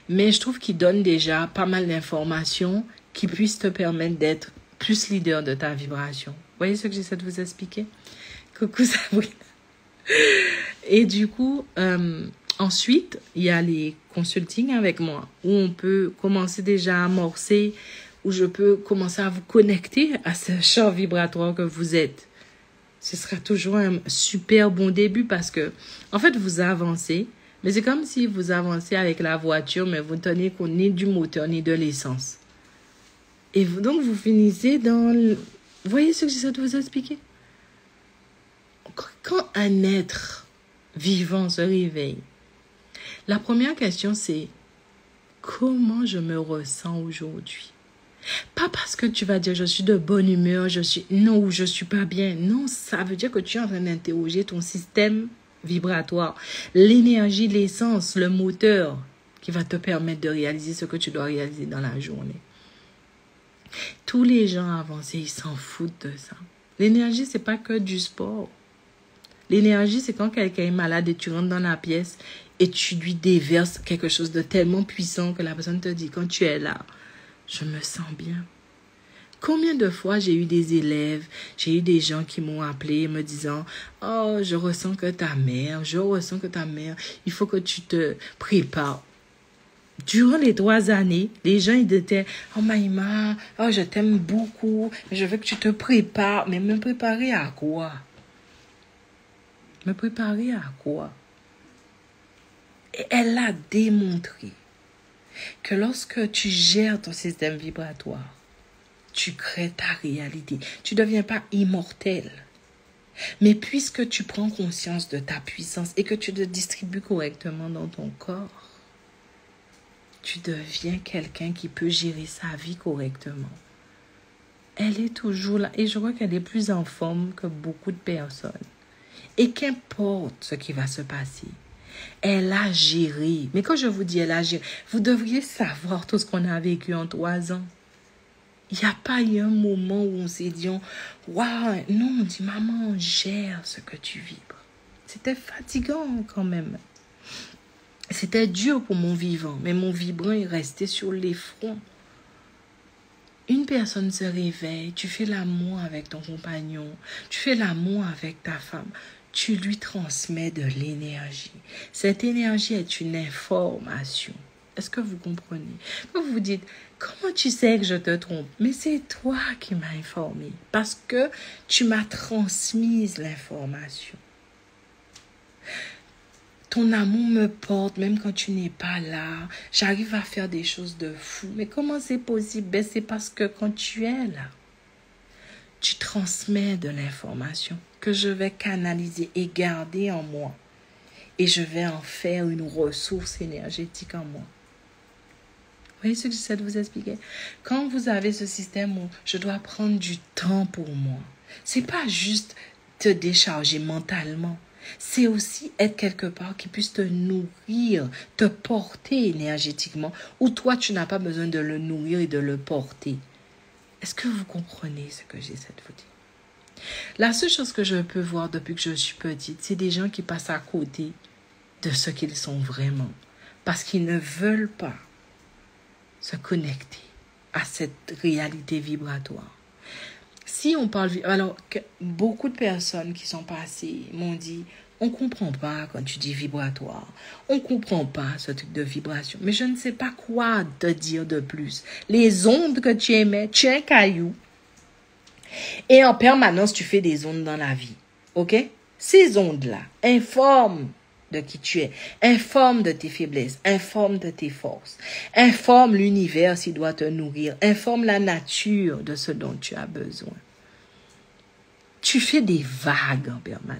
Mais je trouve qu'il donne déjà pas mal d'informations qui puissent te permettre d'être plus leader de ta vibration. Vous voyez ce que j'essaie de vous expliquer? Coucou Sabrina. Et du coup, ensuite, il y a les consultings avec moi, où on peut commencer déjà à amorcer, où je peux commencer à vous connecter à ce champ vibratoire que vous êtes. Ce sera toujours un super bon début parce que, en fait, vous avancez, mais c'est comme si vous avancez avec la voiture, mais vous ne tenez compte ni du moteur, ni de l'essence. Et donc, vous finissez dans... Vous voyez ce que j'essaie de vous expliquer? Quand un être vivant se réveille, la première question, c'est comment je me ressens aujourd'hui? Pas parce que tu vas dire je suis de bonne humeur, non, ou je suis pas bien. Non, ça veut dire que tu es en train d'interroger ton système vibratoire, l'énergie, l'essence, le moteur qui va te permettre de réaliser ce que tu dois réaliser dans la journée. Tous les gens avancés, ils s'en foutent de ça. L'énergie, c'est pas que du sport. L'énergie, c'est quand quelqu'un est malade et tu rentres dans la pièce et tu lui déverses quelque chose de tellement puissant que la personne te dit quand tu es là, je me sens bien. Combien de fois j'ai eu des élèves, j'ai eu des gens qui m'ont appelé me disant « Oh, je ressens que ta mère, il faut que tu te prépares. » Durant les 3 années, les gens ils étaient « Oh Maïma, oh, je t'aime beaucoup, je veux que tu te prépares. » Mais me préparer à quoi? Me préparer à quoi? Et elle a démontré que lorsque tu gères ton système vibratoire, tu crées ta réalité. Tu ne deviens pas immortel. Mais puisque tu prends conscience de ta puissance et que tu te distribues correctement dans ton corps, tu deviens quelqu'un qui peut gérer sa vie correctement. Elle est toujours là et je crois qu'elle est plus en forme que beaucoup de personnes. Et qu'importe ce qui va se passer, elle a géré. Mais quand je vous dis elle a géré, vous devriez savoir tout ce qu'on a vécu en 3 ans. Il n'y a pas eu un moment où on s'est dit, waouh, non, on dit, maman, gère ce que tu vibres. C'était fatigant quand même. C'était dur pour mon vivant, mais mon vibrant est resté sur les fronts. Une personne se réveille, tu fais l'amour avec ton compagnon, tu fais l'amour avec ta femme. Tu lui transmets de l'énergie. Cette énergie est une information. Est-ce que vous comprenez? Quand vous vous dites, comment tu sais que je te trompe? Mais c'est toi qui m'as informé. Parce que tu m'as transmise l'information. Ton amour me porte même quand tu n'es pas là. J'arrive à faire des choses de fou. Mais comment c'est possible? Ben, c'est parce que quand tu es là, tu transmets de l'information que je vais canaliser et garder en moi. Et je vais en faire une ressource énergétique en moi. voyez ce que j'essaie de vous expliquer? Quand vous avez ce système où je dois prendre du temps pour moi, c'est pas juste te décharger mentalement. C'est aussi être quelque part qui puisse te nourrir, te porter énergétiquement, où toi, tu n'as pas besoin de le nourrir et de le porter. Est-ce que vous comprenez ce que j'essaie de vous dire? La seule chose que je peux voir depuis que je suis petite, c'est des gens qui passent à côté de ce qu'ils sont vraiment, parce qu'ils ne veulent pas se connecter à cette réalité vibratoire. Si on parle... Alors, beaucoup de personnes qui sont passées m'ont dit, on ne comprend pas quand tu dis vibratoire. On ne comprend pas ce truc de vibration. Mais je ne sais pas quoi te dire de plus. Les ondes que tu émets, tu es un caillou. Et en permanence, tu fais des ondes dans la vie. OK? Ces ondes-là informent de qui tu es, informe de tes faiblesses, informe de tes forces, informe l'univers s'il doit te nourrir, informe la nature de ce dont tu as besoin. Tu fais des vagues en permanence.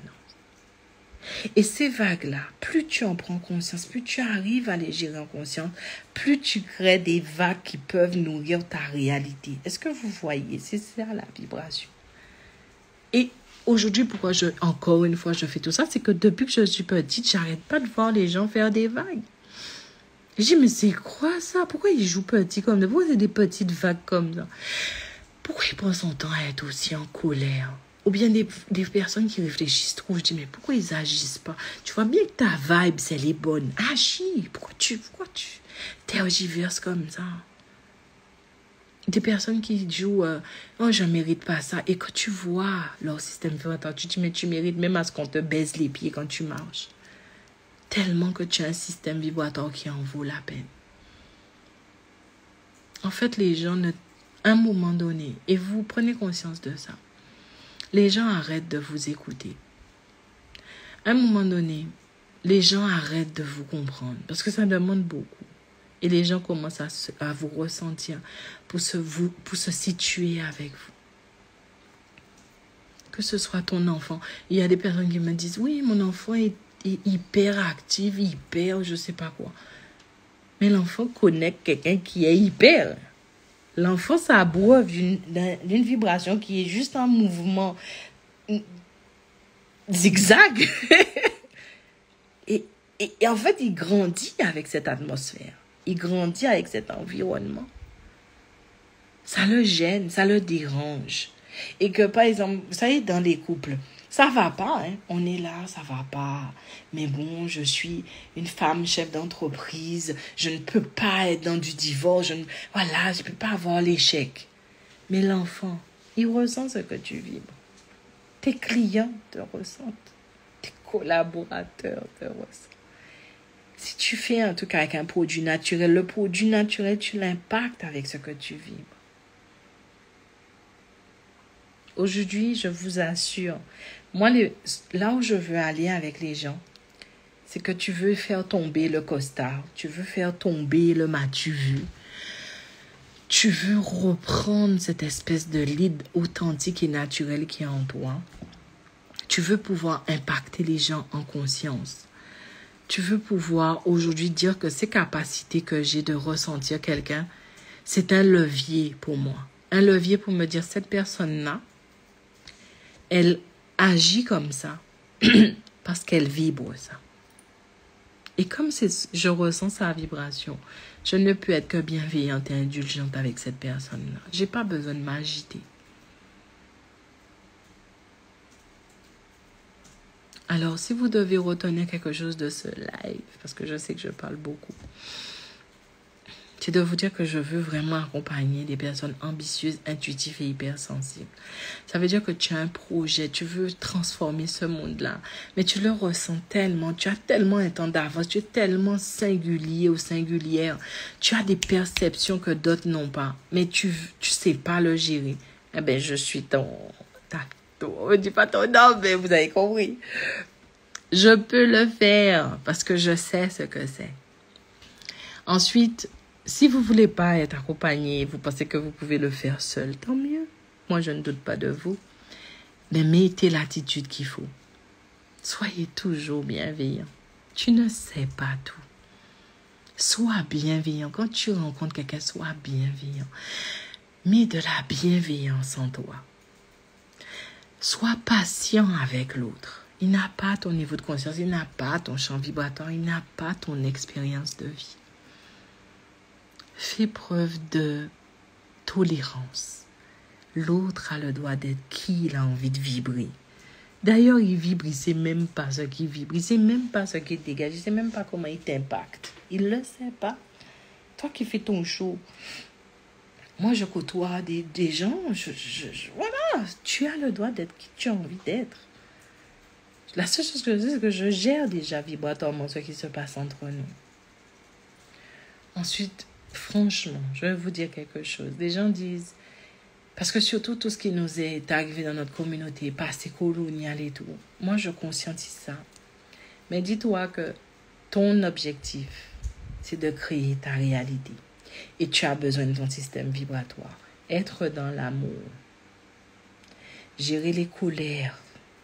Et ces vagues-là, plus tu en prends conscience, plus tu arrives à les gérer en conscience, plus tu crées des vagues qui peuvent nourrir ta réalité. Est-ce que vous voyez? C'est ça la vibration. Et aujourd'hui, pourquoi encore une fois, je fais tout ça, c'est que depuis que je suis petite, j'arrête pas de voir les gens faire des vagues. Et je dis, mais c'est quoi ça? Pourquoi ils jouent petit comme ça? Pourquoi c'est des petites vagues comme ça? Pourquoi ils prennent son temps à être aussi en colère? Ou bien des personnes qui réfléchissent trop. Je dis, mais pourquoi ils agissent pas? Tu vois bien que ta vibe, c'est les bonnes. Agis. Pourquoi tu tergiverses comme ça? Des personnes qui jouent, oh, je ne mérite pas ça. Et quand tu vois leur système vibratoire, tu te dis, mais tu mérites même à ce qu'on te baise les pieds quand tu marches. Tellement que tu as un système vibratoire qui en vaut la peine. En fait, les gens, à un moment donné, et vous prenez conscience de ça, les gens arrêtent de vous écouter. À un moment donné, les gens arrêtent de vous comprendre parce que ça demande beaucoup. Et les gens commencent à vous ressentir pour se situer avec vous. Que ce soit ton enfant. Il y a des personnes qui me disent, oui, mon enfant est hyper actif, hyper, je ne sais pas quoi. Mais l'enfant connaît quelqu'un qui est hyper. L'enfant s'abreuve d'une vibration qui est juste en mouvement zigzag. et en fait, il grandit avec cette atmosphère. Il grandit avec cet environnement. Ça le gêne, ça le dérange. Et que, par exemple, vous savez, dans les couples, ça va pas, hein? On est là, ça va pas. Mais bon, je suis une femme chef d'entreprise. Je ne peux pas être dans du divorce. Je ne peux pas avoir l'échec. Mais l'enfant, il ressent ce que tu vibres. Tes clients te ressentent. Tes collaborateurs te ressentent. Si tu fais un truc avec un produit naturel, le produit naturel, tu l'impactes avec ce que tu vibres. Aujourd'hui, je vous assure, moi, là où je veux aller avec les gens, c'est que tu veux faire tomber le costard, tu veux faire tomber le m'as-tu vu, tu veux reprendre cette espèce de lead authentique et naturel qui est en toi. Tu veux pouvoir impacter les gens en conscience. Tu veux pouvoir aujourd'hui dire que ces capacités que j'ai de ressentir quelqu'un, c'est un levier pour moi. Un levier pour me dire, cette personne-là, elle agit comme ça parce qu'elle vibre ça. Et comme je ressens sa vibration, je ne peux être que bienveillante et indulgente avec cette personne-là. Je n'ai pas besoin de m'agiter. Alors, si vous devez retenir quelque chose de ce live, parce que je sais que je parle beaucoup, c'est de vous dire que je veux vraiment accompagner des personnes ambitieuses, intuitives et hypersensibles. Ça veut dire que tu as un projet, tu veux transformer ce monde-là, mais tu le ressens tellement, tu as tellement un temps d'avance, tu es tellement singulier ou singulière, tu as des perceptions que d'autres n'ont pas, mais tu sais pas le gérer. Eh bien, je suis on ne dit pas ton nom, mais vous avez compris. Je peux le faire parce que je sais ce que c'est. Ensuite, si vous ne voulez pas être accompagné, vous pensez que vous pouvez le faire seul, tant mieux. Moi, je ne doute pas de vous. Mais mettez l'attitude qu'il faut. Soyez toujours bienveillant. Tu ne sais pas tout. Sois bienveillant. Quand tu rencontres quelqu'un, sois bienveillant. Mets de la bienveillance en toi. Sois patient avec l'autre. Il n'a pas ton niveau de conscience, il n'a pas ton champ vibratoire, il n'a pas ton expérience de vie. Fais preuve de tolérance. L'autre a le droit d'être qui il a envie de vibrer. D'ailleurs, il vibre, il ne sait même pas ce qu'il vibre, il ne sait même pas ce qu'il dégage, il ne sait même pas comment il t'impacte. Il ne le sait pas. Toi qui fais ton show, moi je côtoie des gens, voilà, tu as le droit d'être qui tu as envie d'être. La seule chose que je dis, c'est que je gère déjà vibratoirement ce qui se passe entre nous. Ensuite, franchement, je vais vous dire quelque chose. Des gens disent, parce que surtout tout ce qui nous est arrivé dans notre communauté, passé colonial et tout, moi je conscientise ça. Mais dis-toi que ton objectif, c'est de créer ta réalité. Et tu as besoin de ton système vibratoire. Être dans l'amour. Gérer les colères,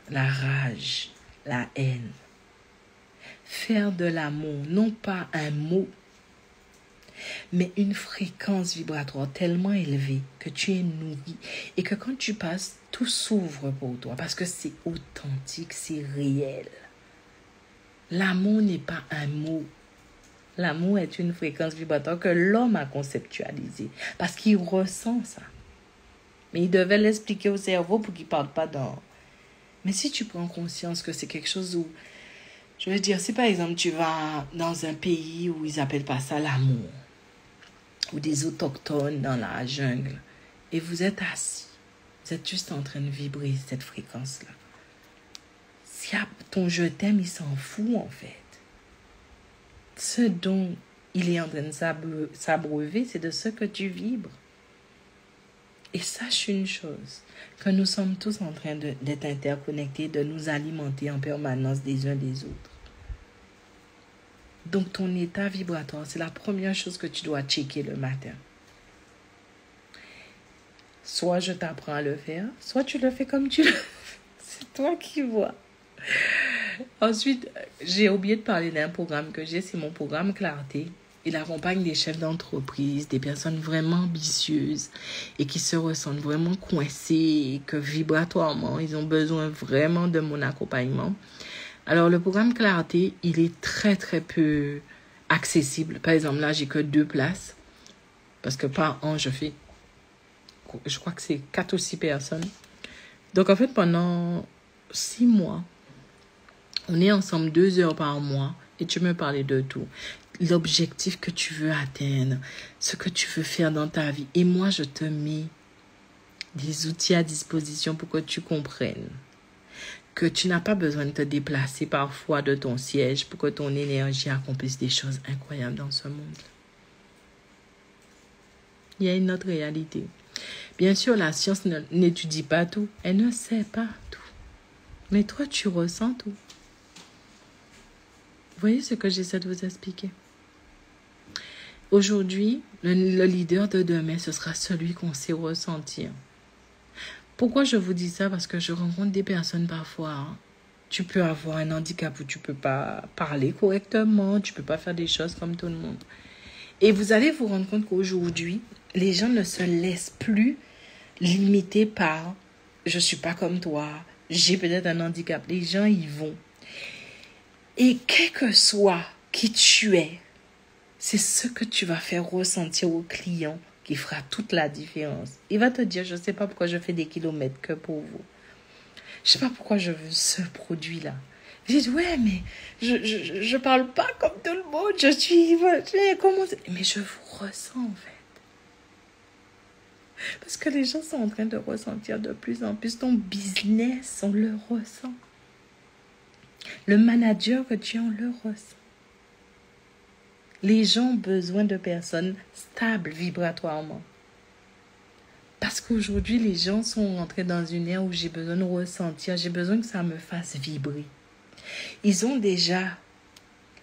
la rage, la haine. Faire de l'amour, non pas un mot, mais une fréquence vibratoire tellement élevée que tu es nourri et que quand tu passes, tout s'ouvre pour toi parce que c'est authentique, c'est réel. L'amour n'est pas un mot. L'amour est une fréquence vibratoire que l'homme a conceptualisée parce qu'il ressent ça. Mais il devait l'expliquer au cerveau pour qu'il ne parle pas dans... Mais si tu prends conscience que c'est quelque chose où... Je veux dire, si par exemple tu vas dans un pays où ils n'appellent pas ça l'amour, ou des autochtones dans la jungle, et vous êtes assis, vous êtes juste en train de vibrer cette fréquence-là. Si ton je t'aime, il s'en fout en fait. Ce dont il est en train de s'abreuver, c'est de ce que tu vibres. Et sache une chose, que nous sommes tous en train d'être interconnectés, de nous alimenter en permanence des uns des autres. Donc ton état vibratoire, c'est la première chose que tu dois checker le matin. Soit je t'apprends à le faire, soit tu le fais comme tu le fais. C'est toi qui vois. Ensuite, j'ai oublié de parler d'un programme que j'ai, c'est mon programme Clarté. Il accompagne des chefs d'entreprise, des personnes vraiment ambitieuses et qui se ressentent vraiment coincées et que vibratoirement, ils ont besoin vraiment de mon accompagnement. Alors, le programme Clarté, il est très, très peu accessible. Par exemple, là, j'ai que 2 places parce que par an, je crois que c'est 4 ou 6 personnes. Donc, en fait, pendant 6 mois, on est ensemble 2 heures par mois et tu me parlais de tout. L'objectif que tu veux atteindre, ce que tu veux faire dans ta vie. Et moi, je te mets des outils à disposition pour que tu comprennes que tu n'as pas besoin de te déplacer parfois de ton siège pour que ton énergie accomplisse des choses incroyables dans ce monde. Il y a une autre réalité. Bien sûr, la science n'étudie pas tout. Elle ne sait pas tout. Mais toi, tu ressens tout. Vous voyez ce que j'essaie de vous expliquer? Aujourd'hui, le leader de demain, ce sera celui qu'on sait ressentir. Pourquoi je vous dis ça? Parce que je rencontre des personnes parfois. Tu peux avoir un handicap où tu ne peux pas parler correctement, tu ne peux pas faire des choses comme tout le monde. Et vous allez vous rendre compte qu'aujourd'hui, les gens ne se laissent plus limiter par « je ne suis pas comme toi, j'ai peut-être un handicap ». Les gens y vont. Et quel que soit qui tu es, c'est ce que tu vas faire ressentir au client qui fera toute la différence. Il va te dire, je ne sais pas pourquoi je fais des kilomètres que pour vous. Je ne sais pas pourquoi je veux ce produit-là. Je dis, ouais, mais je parle pas comme tout le monde. Mais je vous ressens, en fait. Parce que les gens sont en train de ressentir de plus en plus. Ton business, on le ressent. Le manager que tu es, on le ressent. Les gens ont besoin de personnes stables vibratoirement. Parce qu'aujourd'hui, les gens sont rentrés dans une ère où j'ai besoin de ressentir, j'ai besoin que ça me fasse vibrer. Ils ont déjà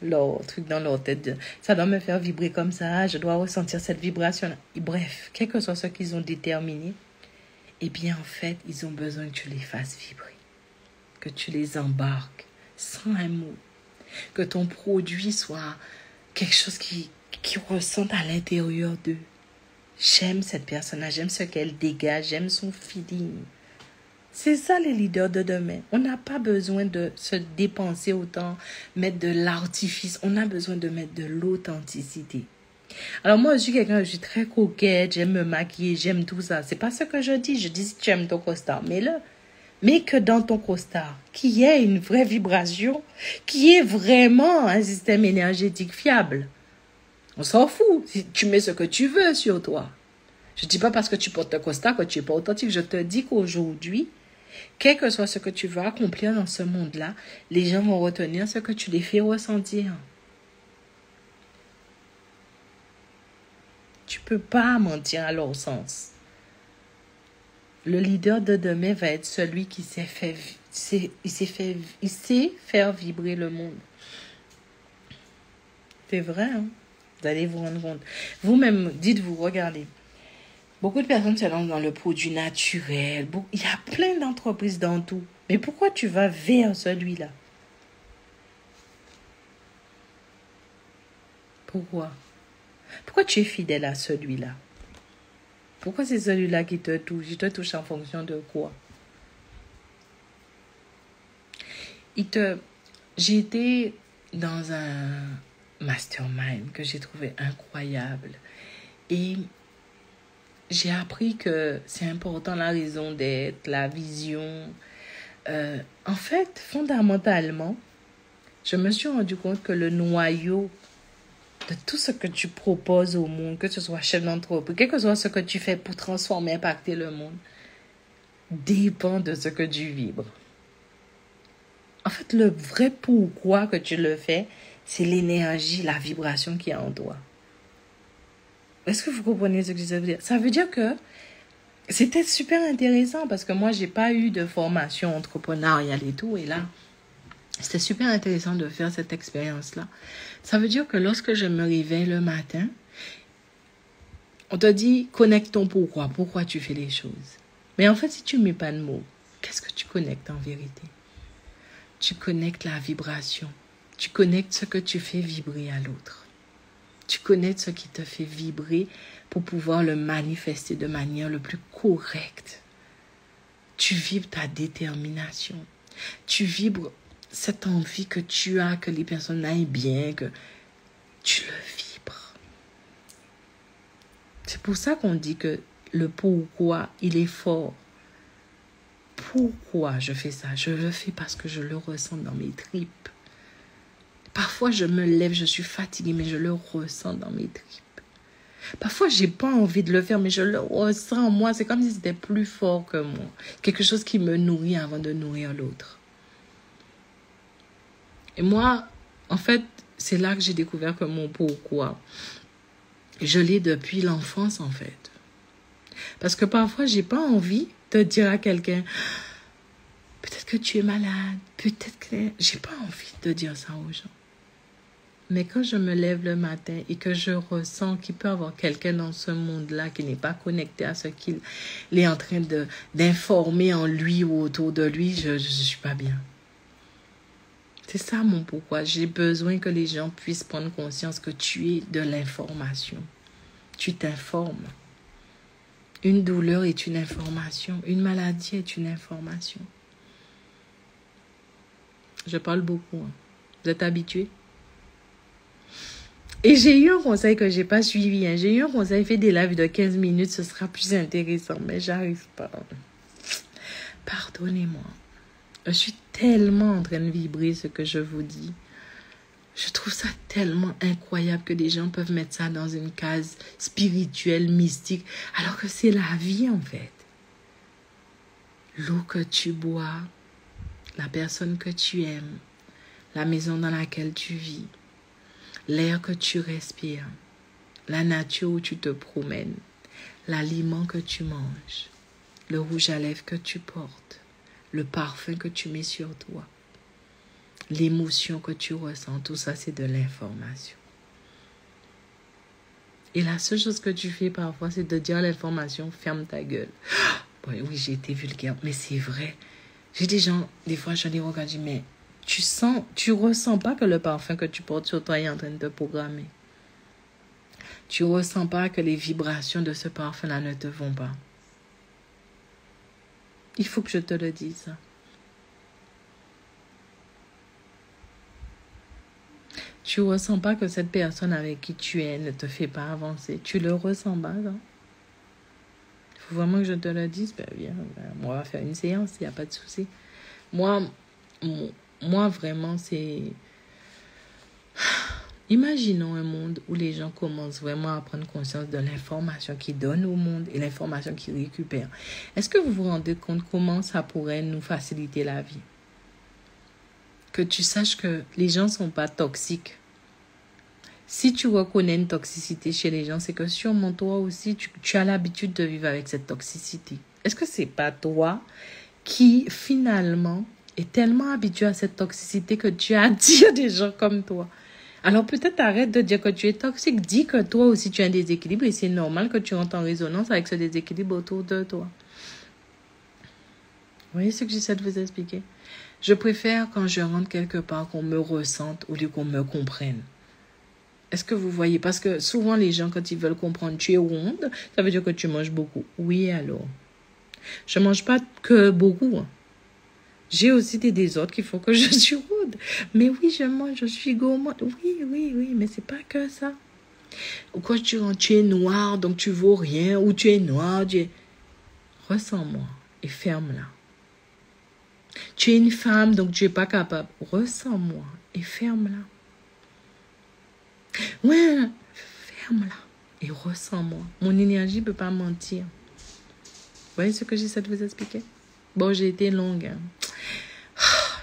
leur truc dans leur tête. Ça doit me faire vibrer comme ça, je dois ressentir cette vibration. Et bref, quel que soit ce qu'ils ont déterminé, eh bien en fait, ils ont besoin que tu les fasses vibrer. Que tu les embarques sans un mot. Que ton produit soit quelque chose qui qui ressentent à l'intérieur d'eux. J'aime cette personne-là, j'aime ce qu'elle dégage, j'aime son feeling. C'est ça les leaders de demain. On n'a pas besoin de se dépenser autant, mettre de l'artifice. On a besoin de mettre de l'authenticité. Alors moi, je suis quelqu'un, je suis très coquette, j'aime me maquiller, j'aime tout ça. C'est pas ce que je dis. Je dis si tu aimes ton costard, mets-le. Mais que dans ton costard, qu'il y ait une vraie vibration, qu'il y ait vraiment un système énergétique fiable. On s'en fout. Si tu mets ce que tu veux sur toi. Je ne dis pas parce que tu portes un costard que tu n'es pas authentique. Je te dis qu'aujourd'hui, quel que soit ce que tu veux accomplir dans ce monde-là, les gens vont retenir ce que tu les fais ressentir. Tu ne peux pas mentir à leur sens. Le leader de demain va être celui qui sait faire vibrer le monde. C'est vrai, hein? Vous allez vous rendre compte. Vous-même, dites-vous, regardez. Beaucoup de personnes se lancent dans le produit naturel. Il y a plein d'entreprises dans tout. Mais pourquoi tu vas vers celui-là? Pourquoi? Pourquoi tu es fidèle à celui-là? Pourquoi c'est celui-là qui te touche? Il te touche en fonction de quoi? J'ai été dans un mastermind que j'ai trouvé incroyable. Et j'ai appris que c'est important la raison d'être, la vision. En fait, fondamentalement, je me suis rendu compte que le noyau de tout ce que tu proposes au monde, que ce soit chef d'entreprise, quel que soit ce que tu fais pour transformer, impacter le monde, dépend de ce que tu vibres. En fait, le vrai pourquoi que tu le fais, c'est l'énergie, la vibration qui est en toi. Est-ce que vous comprenez ce que ça veut dire? Ça veut dire que c'était super intéressant parce que moi, j'ai pas eu de formation entrepreneuriale et tout. Et là, c'était super intéressant de faire cette expérience-là. Ça veut dire que lorsque je me réveille le matin, on te dit, connecte ton pourquoi. Pourquoi tu fais les choses? Mais en fait, si tu ne mets pas de mots, qu'est-ce que tu connectes en vérité? Tu connectes la vibration. Tu connectes ce que tu fais vibrer à l'autre. Tu connectes ce qui te fait vibrer pour pouvoir le manifester de manière le plus correcte. Tu vibres ta détermination. Tu vibres cette envie que tu as, que les personnes aillent bien, que tu le vibres. C'est pour ça qu'on dit que le pourquoi, il est fort. Pourquoi je fais ça? Je le fais parce que je le ressens dans mes tripes. Parfois, je me lève, je suis fatiguée, mais je le ressens dans mes tripes. Parfois, j'ai pas envie de le faire, mais je le ressens en moi. C'est comme si c'était plus fort que moi. Quelque chose qui me nourrit avant de nourrir l'autre. Et moi, en fait, c'est là que j'ai découvert que mon pourquoi, je l'ai depuis l'enfance, en fait. Parce que parfois, j'ai pas envie de dire à quelqu'un, peut-être que tu es malade, peut-être que... J'ai pas envie de dire ça aux gens. Mais quand je me lève le matin et que je ressens qu'il peut y avoir quelqu'un dans ce monde-là qui n'est pas connecté à ce qu'il est en train d'informer en lui ou autour de lui, je suis pas bien. C'est ça mon pourquoi. J'ai besoin que les gens puissent prendre conscience que tu es de l'information. Tu t'informes. Une douleur est une information. Une maladie est une information. Je parle beaucoup. Hein. Vous êtes habitués? Et j'ai eu un conseil que je n'ai pas suivi. Hein. J'ai eu un conseil, fait des lives de 15 minutes, ce sera plus intéressant. Mais j'arrive pas. Pardonnez-moi. Je suis tellement en train de vibrer ce que je vous dis. Je trouve ça tellement incroyable que des gens peuvent mettre ça dans une case spirituelle, mystique, alors que c'est la vie en fait. L'eau que tu bois, la personne que tu aimes, la maison dans laquelle tu vis, l'air que tu respires, la nature où tu te promènes, l'aliment que tu manges, le rouge à lèvres que tu portes, le parfum que tu mets sur toi, l'émotion que tu ressens, tout ça c'est de l'information. Et la seule chose que tu fais parfois, c'est de dire à l'information, ferme ta gueule. Bon, oui, j'ai été vulgaire, mais c'est vrai. J'ai des gens, des fois je les regarde, je dis, mais tu ressens pas que le parfum que tu portes sur toi est en train de te programmer. Tu ressens pas que les vibrations de ce parfum-là ne te vont pas. Il faut que je te le dise. Tu ressens pas que cette personne avec qui tu es ne te fait pas avancer. Tu le ressens pas, non? Il faut vraiment que je te le dise. Ben, viens, on va faire une séance, il n'y a pas de souci. Moi, vraiment, c'est... Imaginons un monde où les gens commencent vraiment à prendre conscience de l'information qu'ils donnent au monde et l'information qu'ils récupèrent. Est-ce que vous vous rendez compte comment ça pourrait nous faciliter la vie? Que tu saches que les gens ne sont pas toxiques. Si tu reconnais une toxicité chez les gens, c'est que sûrement toi aussi, tu as l'habitude de vivre avec cette toxicité. Est-ce que c'est pas toi qui, finalement, est tellement habitué à cette toxicité que tu attires des gens comme toi? Alors peut-être arrête de dire que tu es toxique. Dis que toi aussi tu as un déséquilibre et c'est normal que tu rentres en résonance avec ce déséquilibre autour de toi. Vous voyez ce que j'essaie de vous expliquer? Je préfère quand je rentre quelque part qu'on me ressente au lieu qu'on me comprenne. Est-ce que vous voyez? Parce que souvent les gens quand ils veulent comprendre tu es ronde, ça veut dire que tu manges beaucoup. Oui alors. Je ne mange pas que beaucoup. J'ai aussi des désordres qui font que je suis ronde. Mais oui, je mange, je suis gourmande. Oui, mais c'est pas que ça. Ou quand tu rentres, tu es noir, donc tu vaux rien. Ou tu es noir, Ressens-moi et ferme-la. Tu es une femme, donc tu n'es pas capable. Ressens-moi et ferme-la. Ouais, ferme-la et ressens-moi. Mon énergie ne peut pas mentir. Vous voyez ce que j'essaie de vous expliquer? Bon, j'ai été longue.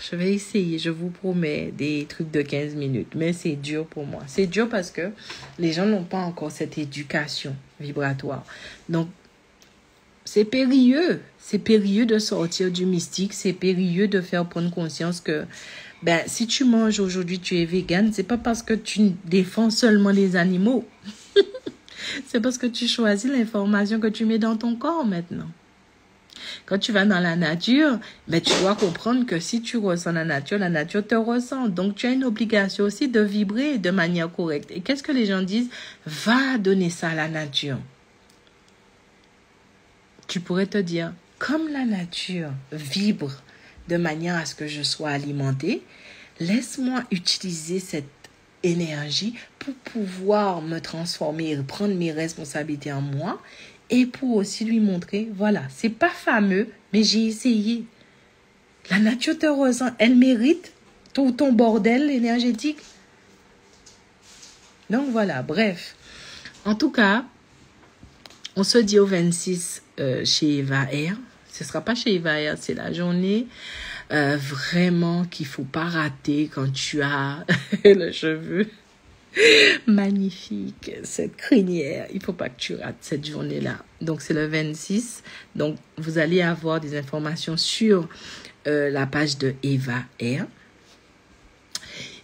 Je vais essayer, je vous promets, des trucs de 15 minutes. Mais c'est dur pour moi. C'est dur parce que les gens n'ont pas encore cette éducation vibratoire. Donc, c'est périlleux. C'est périlleux de sortir du mystique. C'est périlleux de faire prendre conscience que si tu manges aujourd'hui, tu es végane, c'est pas parce que tu défends seulement les animaux. C'est parce que tu choisis l'information que tu mets dans ton corps maintenant. Quand tu vas dans la nature, tu dois comprendre que si tu ressens la nature te ressent. Donc, tu as une obligation aussi de vibrer de manière correcte. Et qu'est-ce que les gens disent? Va donner ça à la nature. Tu pourrais te dire, comme la nature vibre de manière à ce que je sois alimentée, laisse-moi utiliser cette énergie pour pouvoir me transformer et prendre mes responsabilités en moi. Et pour aussi lui montrer, voilà, c'est pas fameux, mais j'ai essayé. La nature te ressent, elle mérite tout ton bordel énergétique. Donc voilà, bref. En tout cas, on se dit au 26 chez Eva Air. Ce ne sera pas chez Eva Air, c'est la journée vraiment qu'il ne faut pas rater quand tu as le cheveu. Magnifique, cette crinière. Il ne faut pas que tu rates cette journée-là. Donc, c'est le 26. Donc, vous allez avoir des informations sur la page de Eva Air.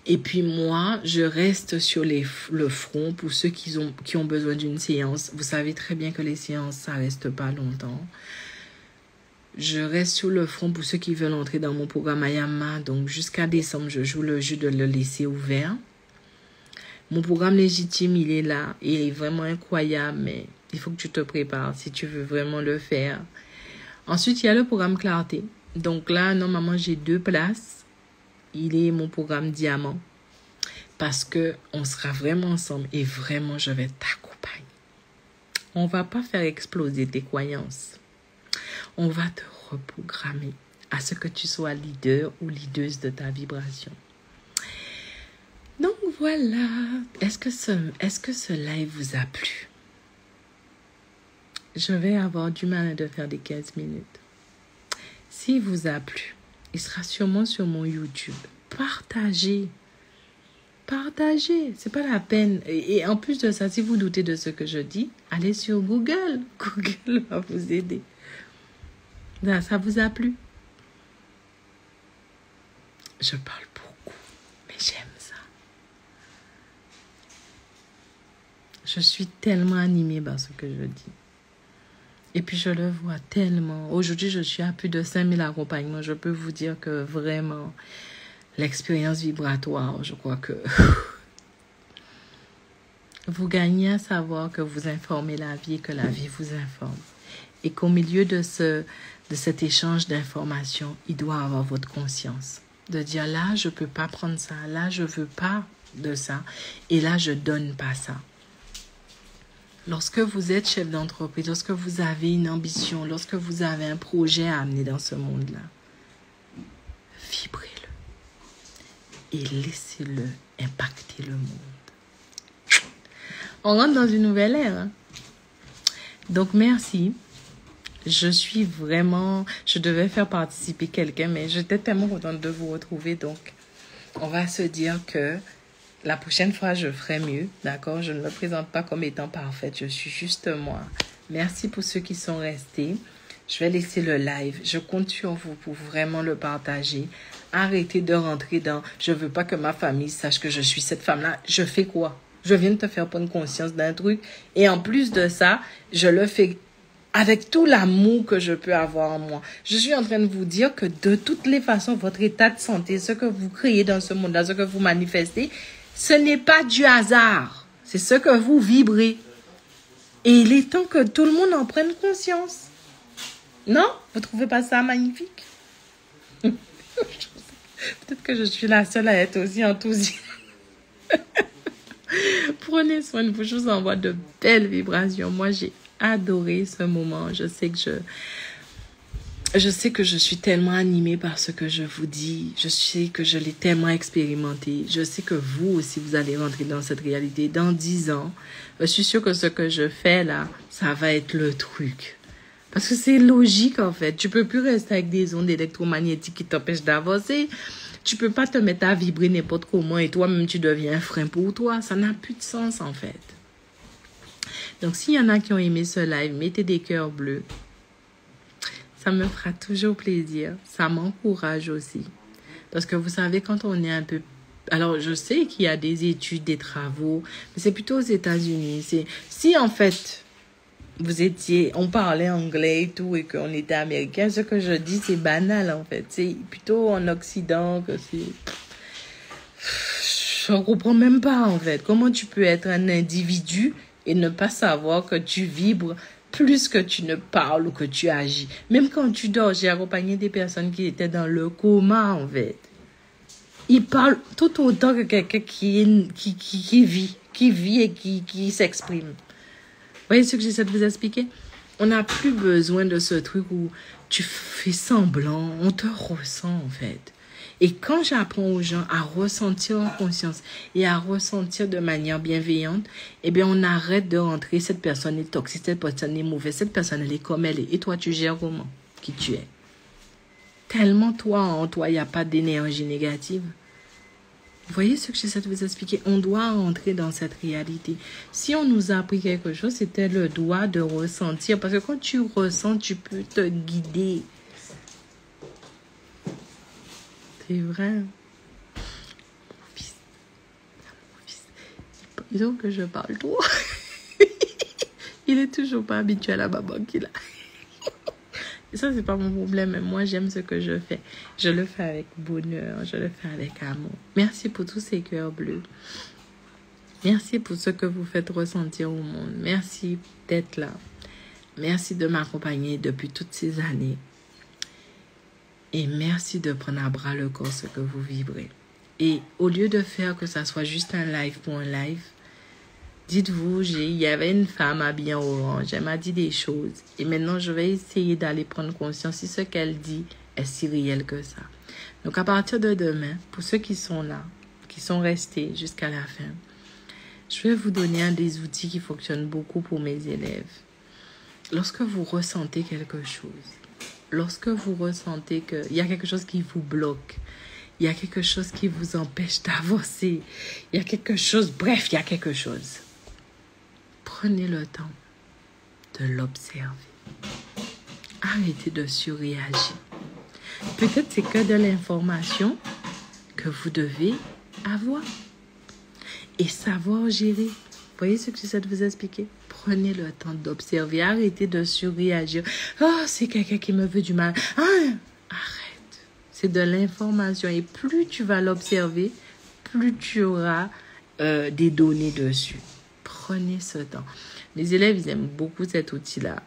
Et puis, moi, je reste sur le front pour ceux qui ont besoin d'une séance. Vous savez très bien que les séances, ça ne reste pas longtemps. Je reste sur le front pour ceux qui veulent entrer dans mon programme Ayama. Donc, jusqu'à décembre, je joue le jeu de le laisser ouvert. Mon programme légitime, il est là. Il est vraiment incroyable, mais il faut que tu te prépares si tu veux vraiment le faire. Ensuite, il y a le programme Clarté. Donc là, normalement, j'ai 2 places. Il est mon programme Diamant. Parce qu'on sera vraiment ensemble et vraiment, je vais t'accompagner. On ne va pas faire exploser tes croyances. On va te reprogrammer à ce que tu sois leader ou leaduse de ta vibration. Donc voilà, est-ce que ce live vous a plu? Je vais avoir du mal de faire des 15 minutes. S'il vous a plu, il sera sûrement sur mon YouTube. Partagez. Partagez, c'est pas la peine. Et en plus de ça, si vous doutez de ce que je dis, allez sur Google. Google va vous aider. Ça vous a plu? Je parle beaucoup, mais j'aime ça. Je suis tellement animée par ce que je dis. Et puis je le vois tellement. Aujourd'hui, je suis à plus de 5000 accompagnements. Je peux vous dire que vraiment, l'expérience vibratoire, je crois que Vous gagnez à savoir que vous informez la vie et que la vie vous informe. Et qu'au milieu de cet échange d'informations, il doit avoir votre conscience. De dire là, je ne peux pas prendre ça, là, je ne veux pas de ça, et là, je ne donne pas ça. Lorsque vous êtes chef d'entreprise, lorsque vous avez une ambition, lorsque vous avez un projet à amener dans ce monde-là, vibrez-le et laissez-le impacter le monde. On rentre dans une nouvelle ère. Hein? Donc, merci. Je devais faire participer quelqu'un, mais j'étais tellement contente de vous retrouver. Donc, on va se dire que la prochaine fois, je ferai mieux, d'accord? Je ne me présente pas comme étant parfaite, je suis juste moi. Merci pour ceux qui sont restés. Je vais laisser le live. Je compte sur vous pour vraiment le partager. Arrêtez de rentrer dans « je ne veux pas que ma famille sache que je suis cette femme-là ». Je fais quoi? Je viens de te faire prendre conscience d'un truc. Et en plus de ça, je le fais avec tout l'amour que je peux avoir en moi. Je suis en train de vous dire que de toutes les façons, votre état de santé, ce que vous créez dans ce monde-là, ce que vous manifestez, ce n'est pas du hasard. C'est ce que vous vibrez. Et il est temps que tout le monde en prenne conscience. Non? Vous ne trouvez pas ça magnifique? Peut-être que je suis la seule à être aussi enthousiaste. Prenez soin de vous. Je vous envoie de belles vibrations. Moi, j'ai adoré ce moment. Je sais que je suis tellement animée par ce que je vous dis. Je sais que je l'ai tellement expérimenté. Je sais que vous aussi, vous allez rentrer dans cette réalité. Dans 10 ans, je suis sûre que ce que je fais là, ça va être le truc. Parce que c'est logique en fait. Tu peux plus rester avec des ondes électromagnétiques qui t'empêchent d'avancer. Tu peux pas te mettre à vibrer n'importe comment et toi-même tu deviens un frein pour toi. Ça n'a plus de sens en fait. Donc s'il y en a qui ont aimé ce live, mettez des cœurs bleus. Ça me fera toujours plaisir. Ça m'encourage aussi. Parce que vous savez, quand on est un peu... Alors, je sais qu'il y a des études, des travaux, mais c'est plutôt aux États-Unis. Si, en fait, on parlait anglais et tout, et qu'on était américain, ce que je dis, c'est banal, en fait. C'est plutôt en Occident que c'est... Je ne comprends même pas, en fait. Comment tu peux être un individu et ne pas savoir que tu vibres plus que tu ne parles ou que tu agis. Même quand tu dors, j'ai accompagné des personnes qui étaient dans le coma, en fait. Ils parlent tout autant que quelqu'un qui vit et qui s'exprime. Vous voyez ce que j'essaie de vous expliquer? On n'a plus besoin de ce truc où tu fais semblant, on te ressent, en fait. Et quand j'apprends aux gens à ressentir en conscience et à ressentir de manière bienveillante, eh bien, on arrête de rentrer. Cette personne est toxique, cette personne est mauvaise, cette personne, elle est comme elle est. Et toi, tu gères comment? Qui tu es? Tellement toi, en toi, il n'y a pas d'énergie négative. Vous voyez ce que j'essaie de vous expliquer? On doit rentrer dans cette réalité. Si on nous a appris quelque chose, c'était le droit de ressentir. Parce que quand tu ressens, tu peux te guider. C'est vrai. Mon fils. Il faut que je parle trop. Il est toujours pas habitué à la maman qu'il a. Et ça, c'est pas mon problème. Mais moi, j'aime ce que je fais. Je le fais avec bonheur. Je le fais avec amour. Merci pour tous ces cœurs bleus. Merci pour ce que vous faites ressentir au monde. Merci d'être là. Merci de m'accompagner depuis toutes ces années. Et merci de prendre à bras le corps ce que vous vibrez. Et au lieu de faire que ça soit juste un live pour un live, dites-vous, il y avait une femme habillée en orange. Elle m'a dit des choses. Et maintenant, je vais essayer d'aller prendre conscience si ce qu'elle dit est si réel que ça. Donc, à partir de demain, pour ceux qui sont là, qui sont restés jusqu'à la fin, je vais vous donner un des outils qui fonctionne beaucoup pour mes élèves. Lorsque vous ressentez quelque chose, lorsque vous ressentez qu'il y a quelque chose qui vous bloque, il y a quelque chose qui vous empêche d'avancer, il y a quelque chose, bref, il y a quelque chose. Prenez le temps de l'observer. Arrêtez de surréagir. Peut-être c'est que de l'information que vous devez avoir et savoir gérer. Vous voyez ce que j'essaie de vous expliquer? Prenez le temps d'observer. Arrêtez de surréagir. Oh, c'est quelqu'un qui me veut du mal. Ah, arrête. C'est de l'information. Et plus tu vas l'observer, plus tu auras des données dessus. Prenez ce temps. Les élèves, ils aiment beaucoup cet outil-là.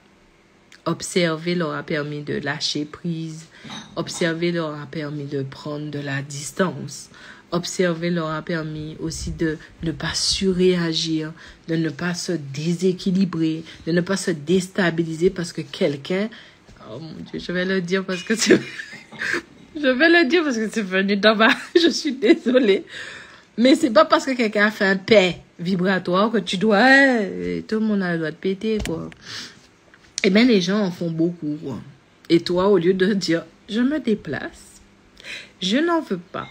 Observer leur a permis de lâcher prise. Observer leur a permis de prendre de la distance. Observer leur a permis aussi de ne pas surréagir, de ne pas se déséquilibrer, de ne pas se déstabiliser parce que quelqu'un... Oh mon Dieu, je vais le dire parce que c'est... Je vais le dire parce que c'est venu dans ma... Je suis désolée. Mais c'est pas parce que quelqu'un a fait un paix vibratoire que tu dois... tout le monde a le droit de péter, quoi. Eh bien, les gens en font beaucoup, quoi. Et toi, au lieu de dire, je me déplace, je n'en veux pas.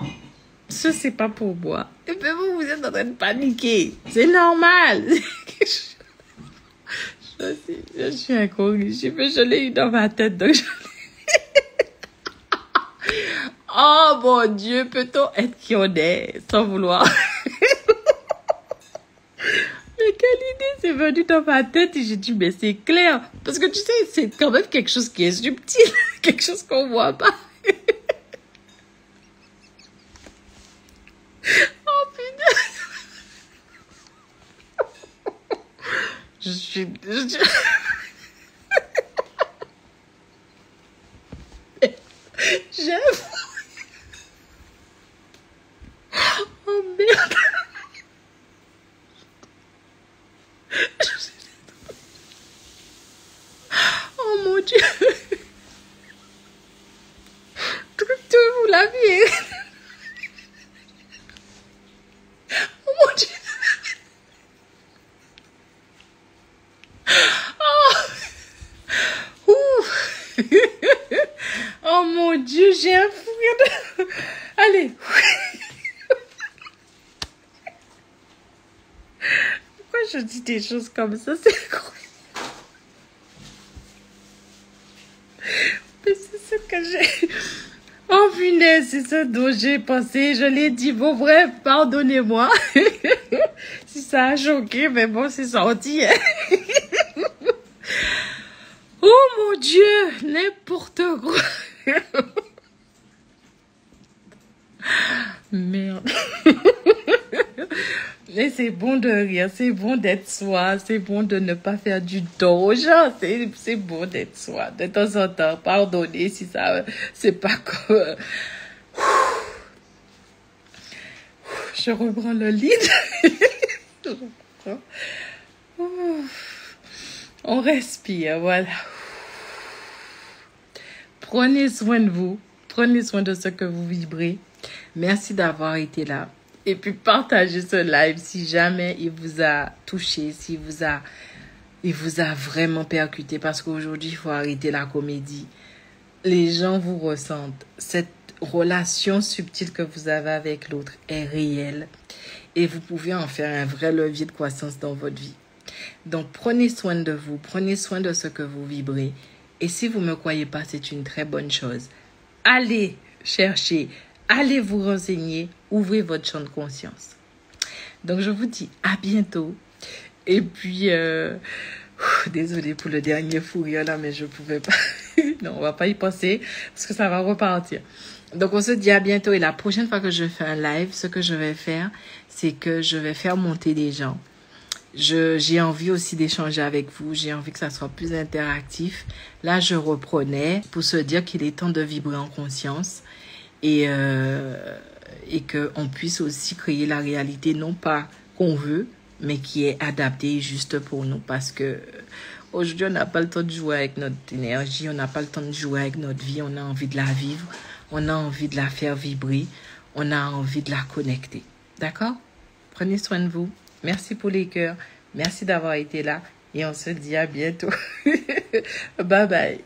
Ce, c'est pas pour moi. Et bien, vous êtes en train de paniquer. C'est normal. Je suis incorrigible. Je l'ai eu dans ma tête, donc je oh mon Dieu, peut-on être qui on est sans vouloir? Mais quelle idée, c'est venu dans ma tête et j'ai dit, mais c'est clair. Parce que tu sais, c'est quand même quelque chose qui est subtil, quelque chose qu'on voit pas. Oh putain. Je suis... J'aime. Oh merde. Oh mon Dieu. Tout vous l'aviez. Oh mon Dieu. Oh. Ouh. Oh mon Dieu, j'ai un fou. Allez. Pourquoi je dis des choses comme ça? C'est incroyable. Mais c'est ce que j'ai... Oh punaise, c'est ce dont j'ai pensé. Je l'ai dit. Bon, bref, pardonnez-moi. Si ça a choqué, mais bon, c'est sorti. Hein. Oh mon Dieu, n'importe quoi. Merde. Mais c'est bon de rire, c'est bon d'être soi, c'est bon de ne pas faire du tort aux gens, c'est bon d'être soi. De temps en temps, pardonnez si ça, c'est pas que... Je reprends le lead. On respire, voilà. Prenez soin de vous, prenez soin de ce que vous vibrez. Merci d'avoir été là. Et puis partagez ce live si jamais il vous a touché, il vous a vraiment percuté. Parce qu'aujourd'hui, il faut arrêter la comédie. Les gens vous ressentent. Cette relation subtile que vous avez avec l'autre est réelle. Et vous pouvez en faire un vrai levier de croissance dans votre vie. Donc, prenez soin de vous. Prenez soin de ce que vous vibrez. Et si vous ne me croyez pas, c'est une très bonne chose. Allez chercher. Allez vous renseigner, ouvrez votre champ de conscience. Donc, je vous dis à bientôt. Et puis, désolée pour le dernier fou rire là, mais je ne pouvais pas. Non, on ne va pas y penser parce que ça va repartir. Donc, on se dit à bientôt. Et la prochaine fois que je fais un live, ce que je vais faire, c'est que je vais faire monter des gens. J'ai envie aussi d'échanger avec vous. J'ai envie que ça soit plus interactif. Là, je reprenais pour se dire qu'il est temps de vibrer en conscience. Et qu'on puisse aussi créer la réalité, non pas qu'on veut, mais qui est adaptée juste pour nous. Parce que aujourd'hui, on n'a pas le temps de jouer avec notre énergie, on n'a pas le temps de jouer avec notre vie, on a envie de la vivre, on a envie de la faire vibrer, on a envie de la connecter. D'accord? Prenez soin de vous. Merci pour les cœurs. Merci d'avoir été là. Et on se dit à bientôt. Bye bye.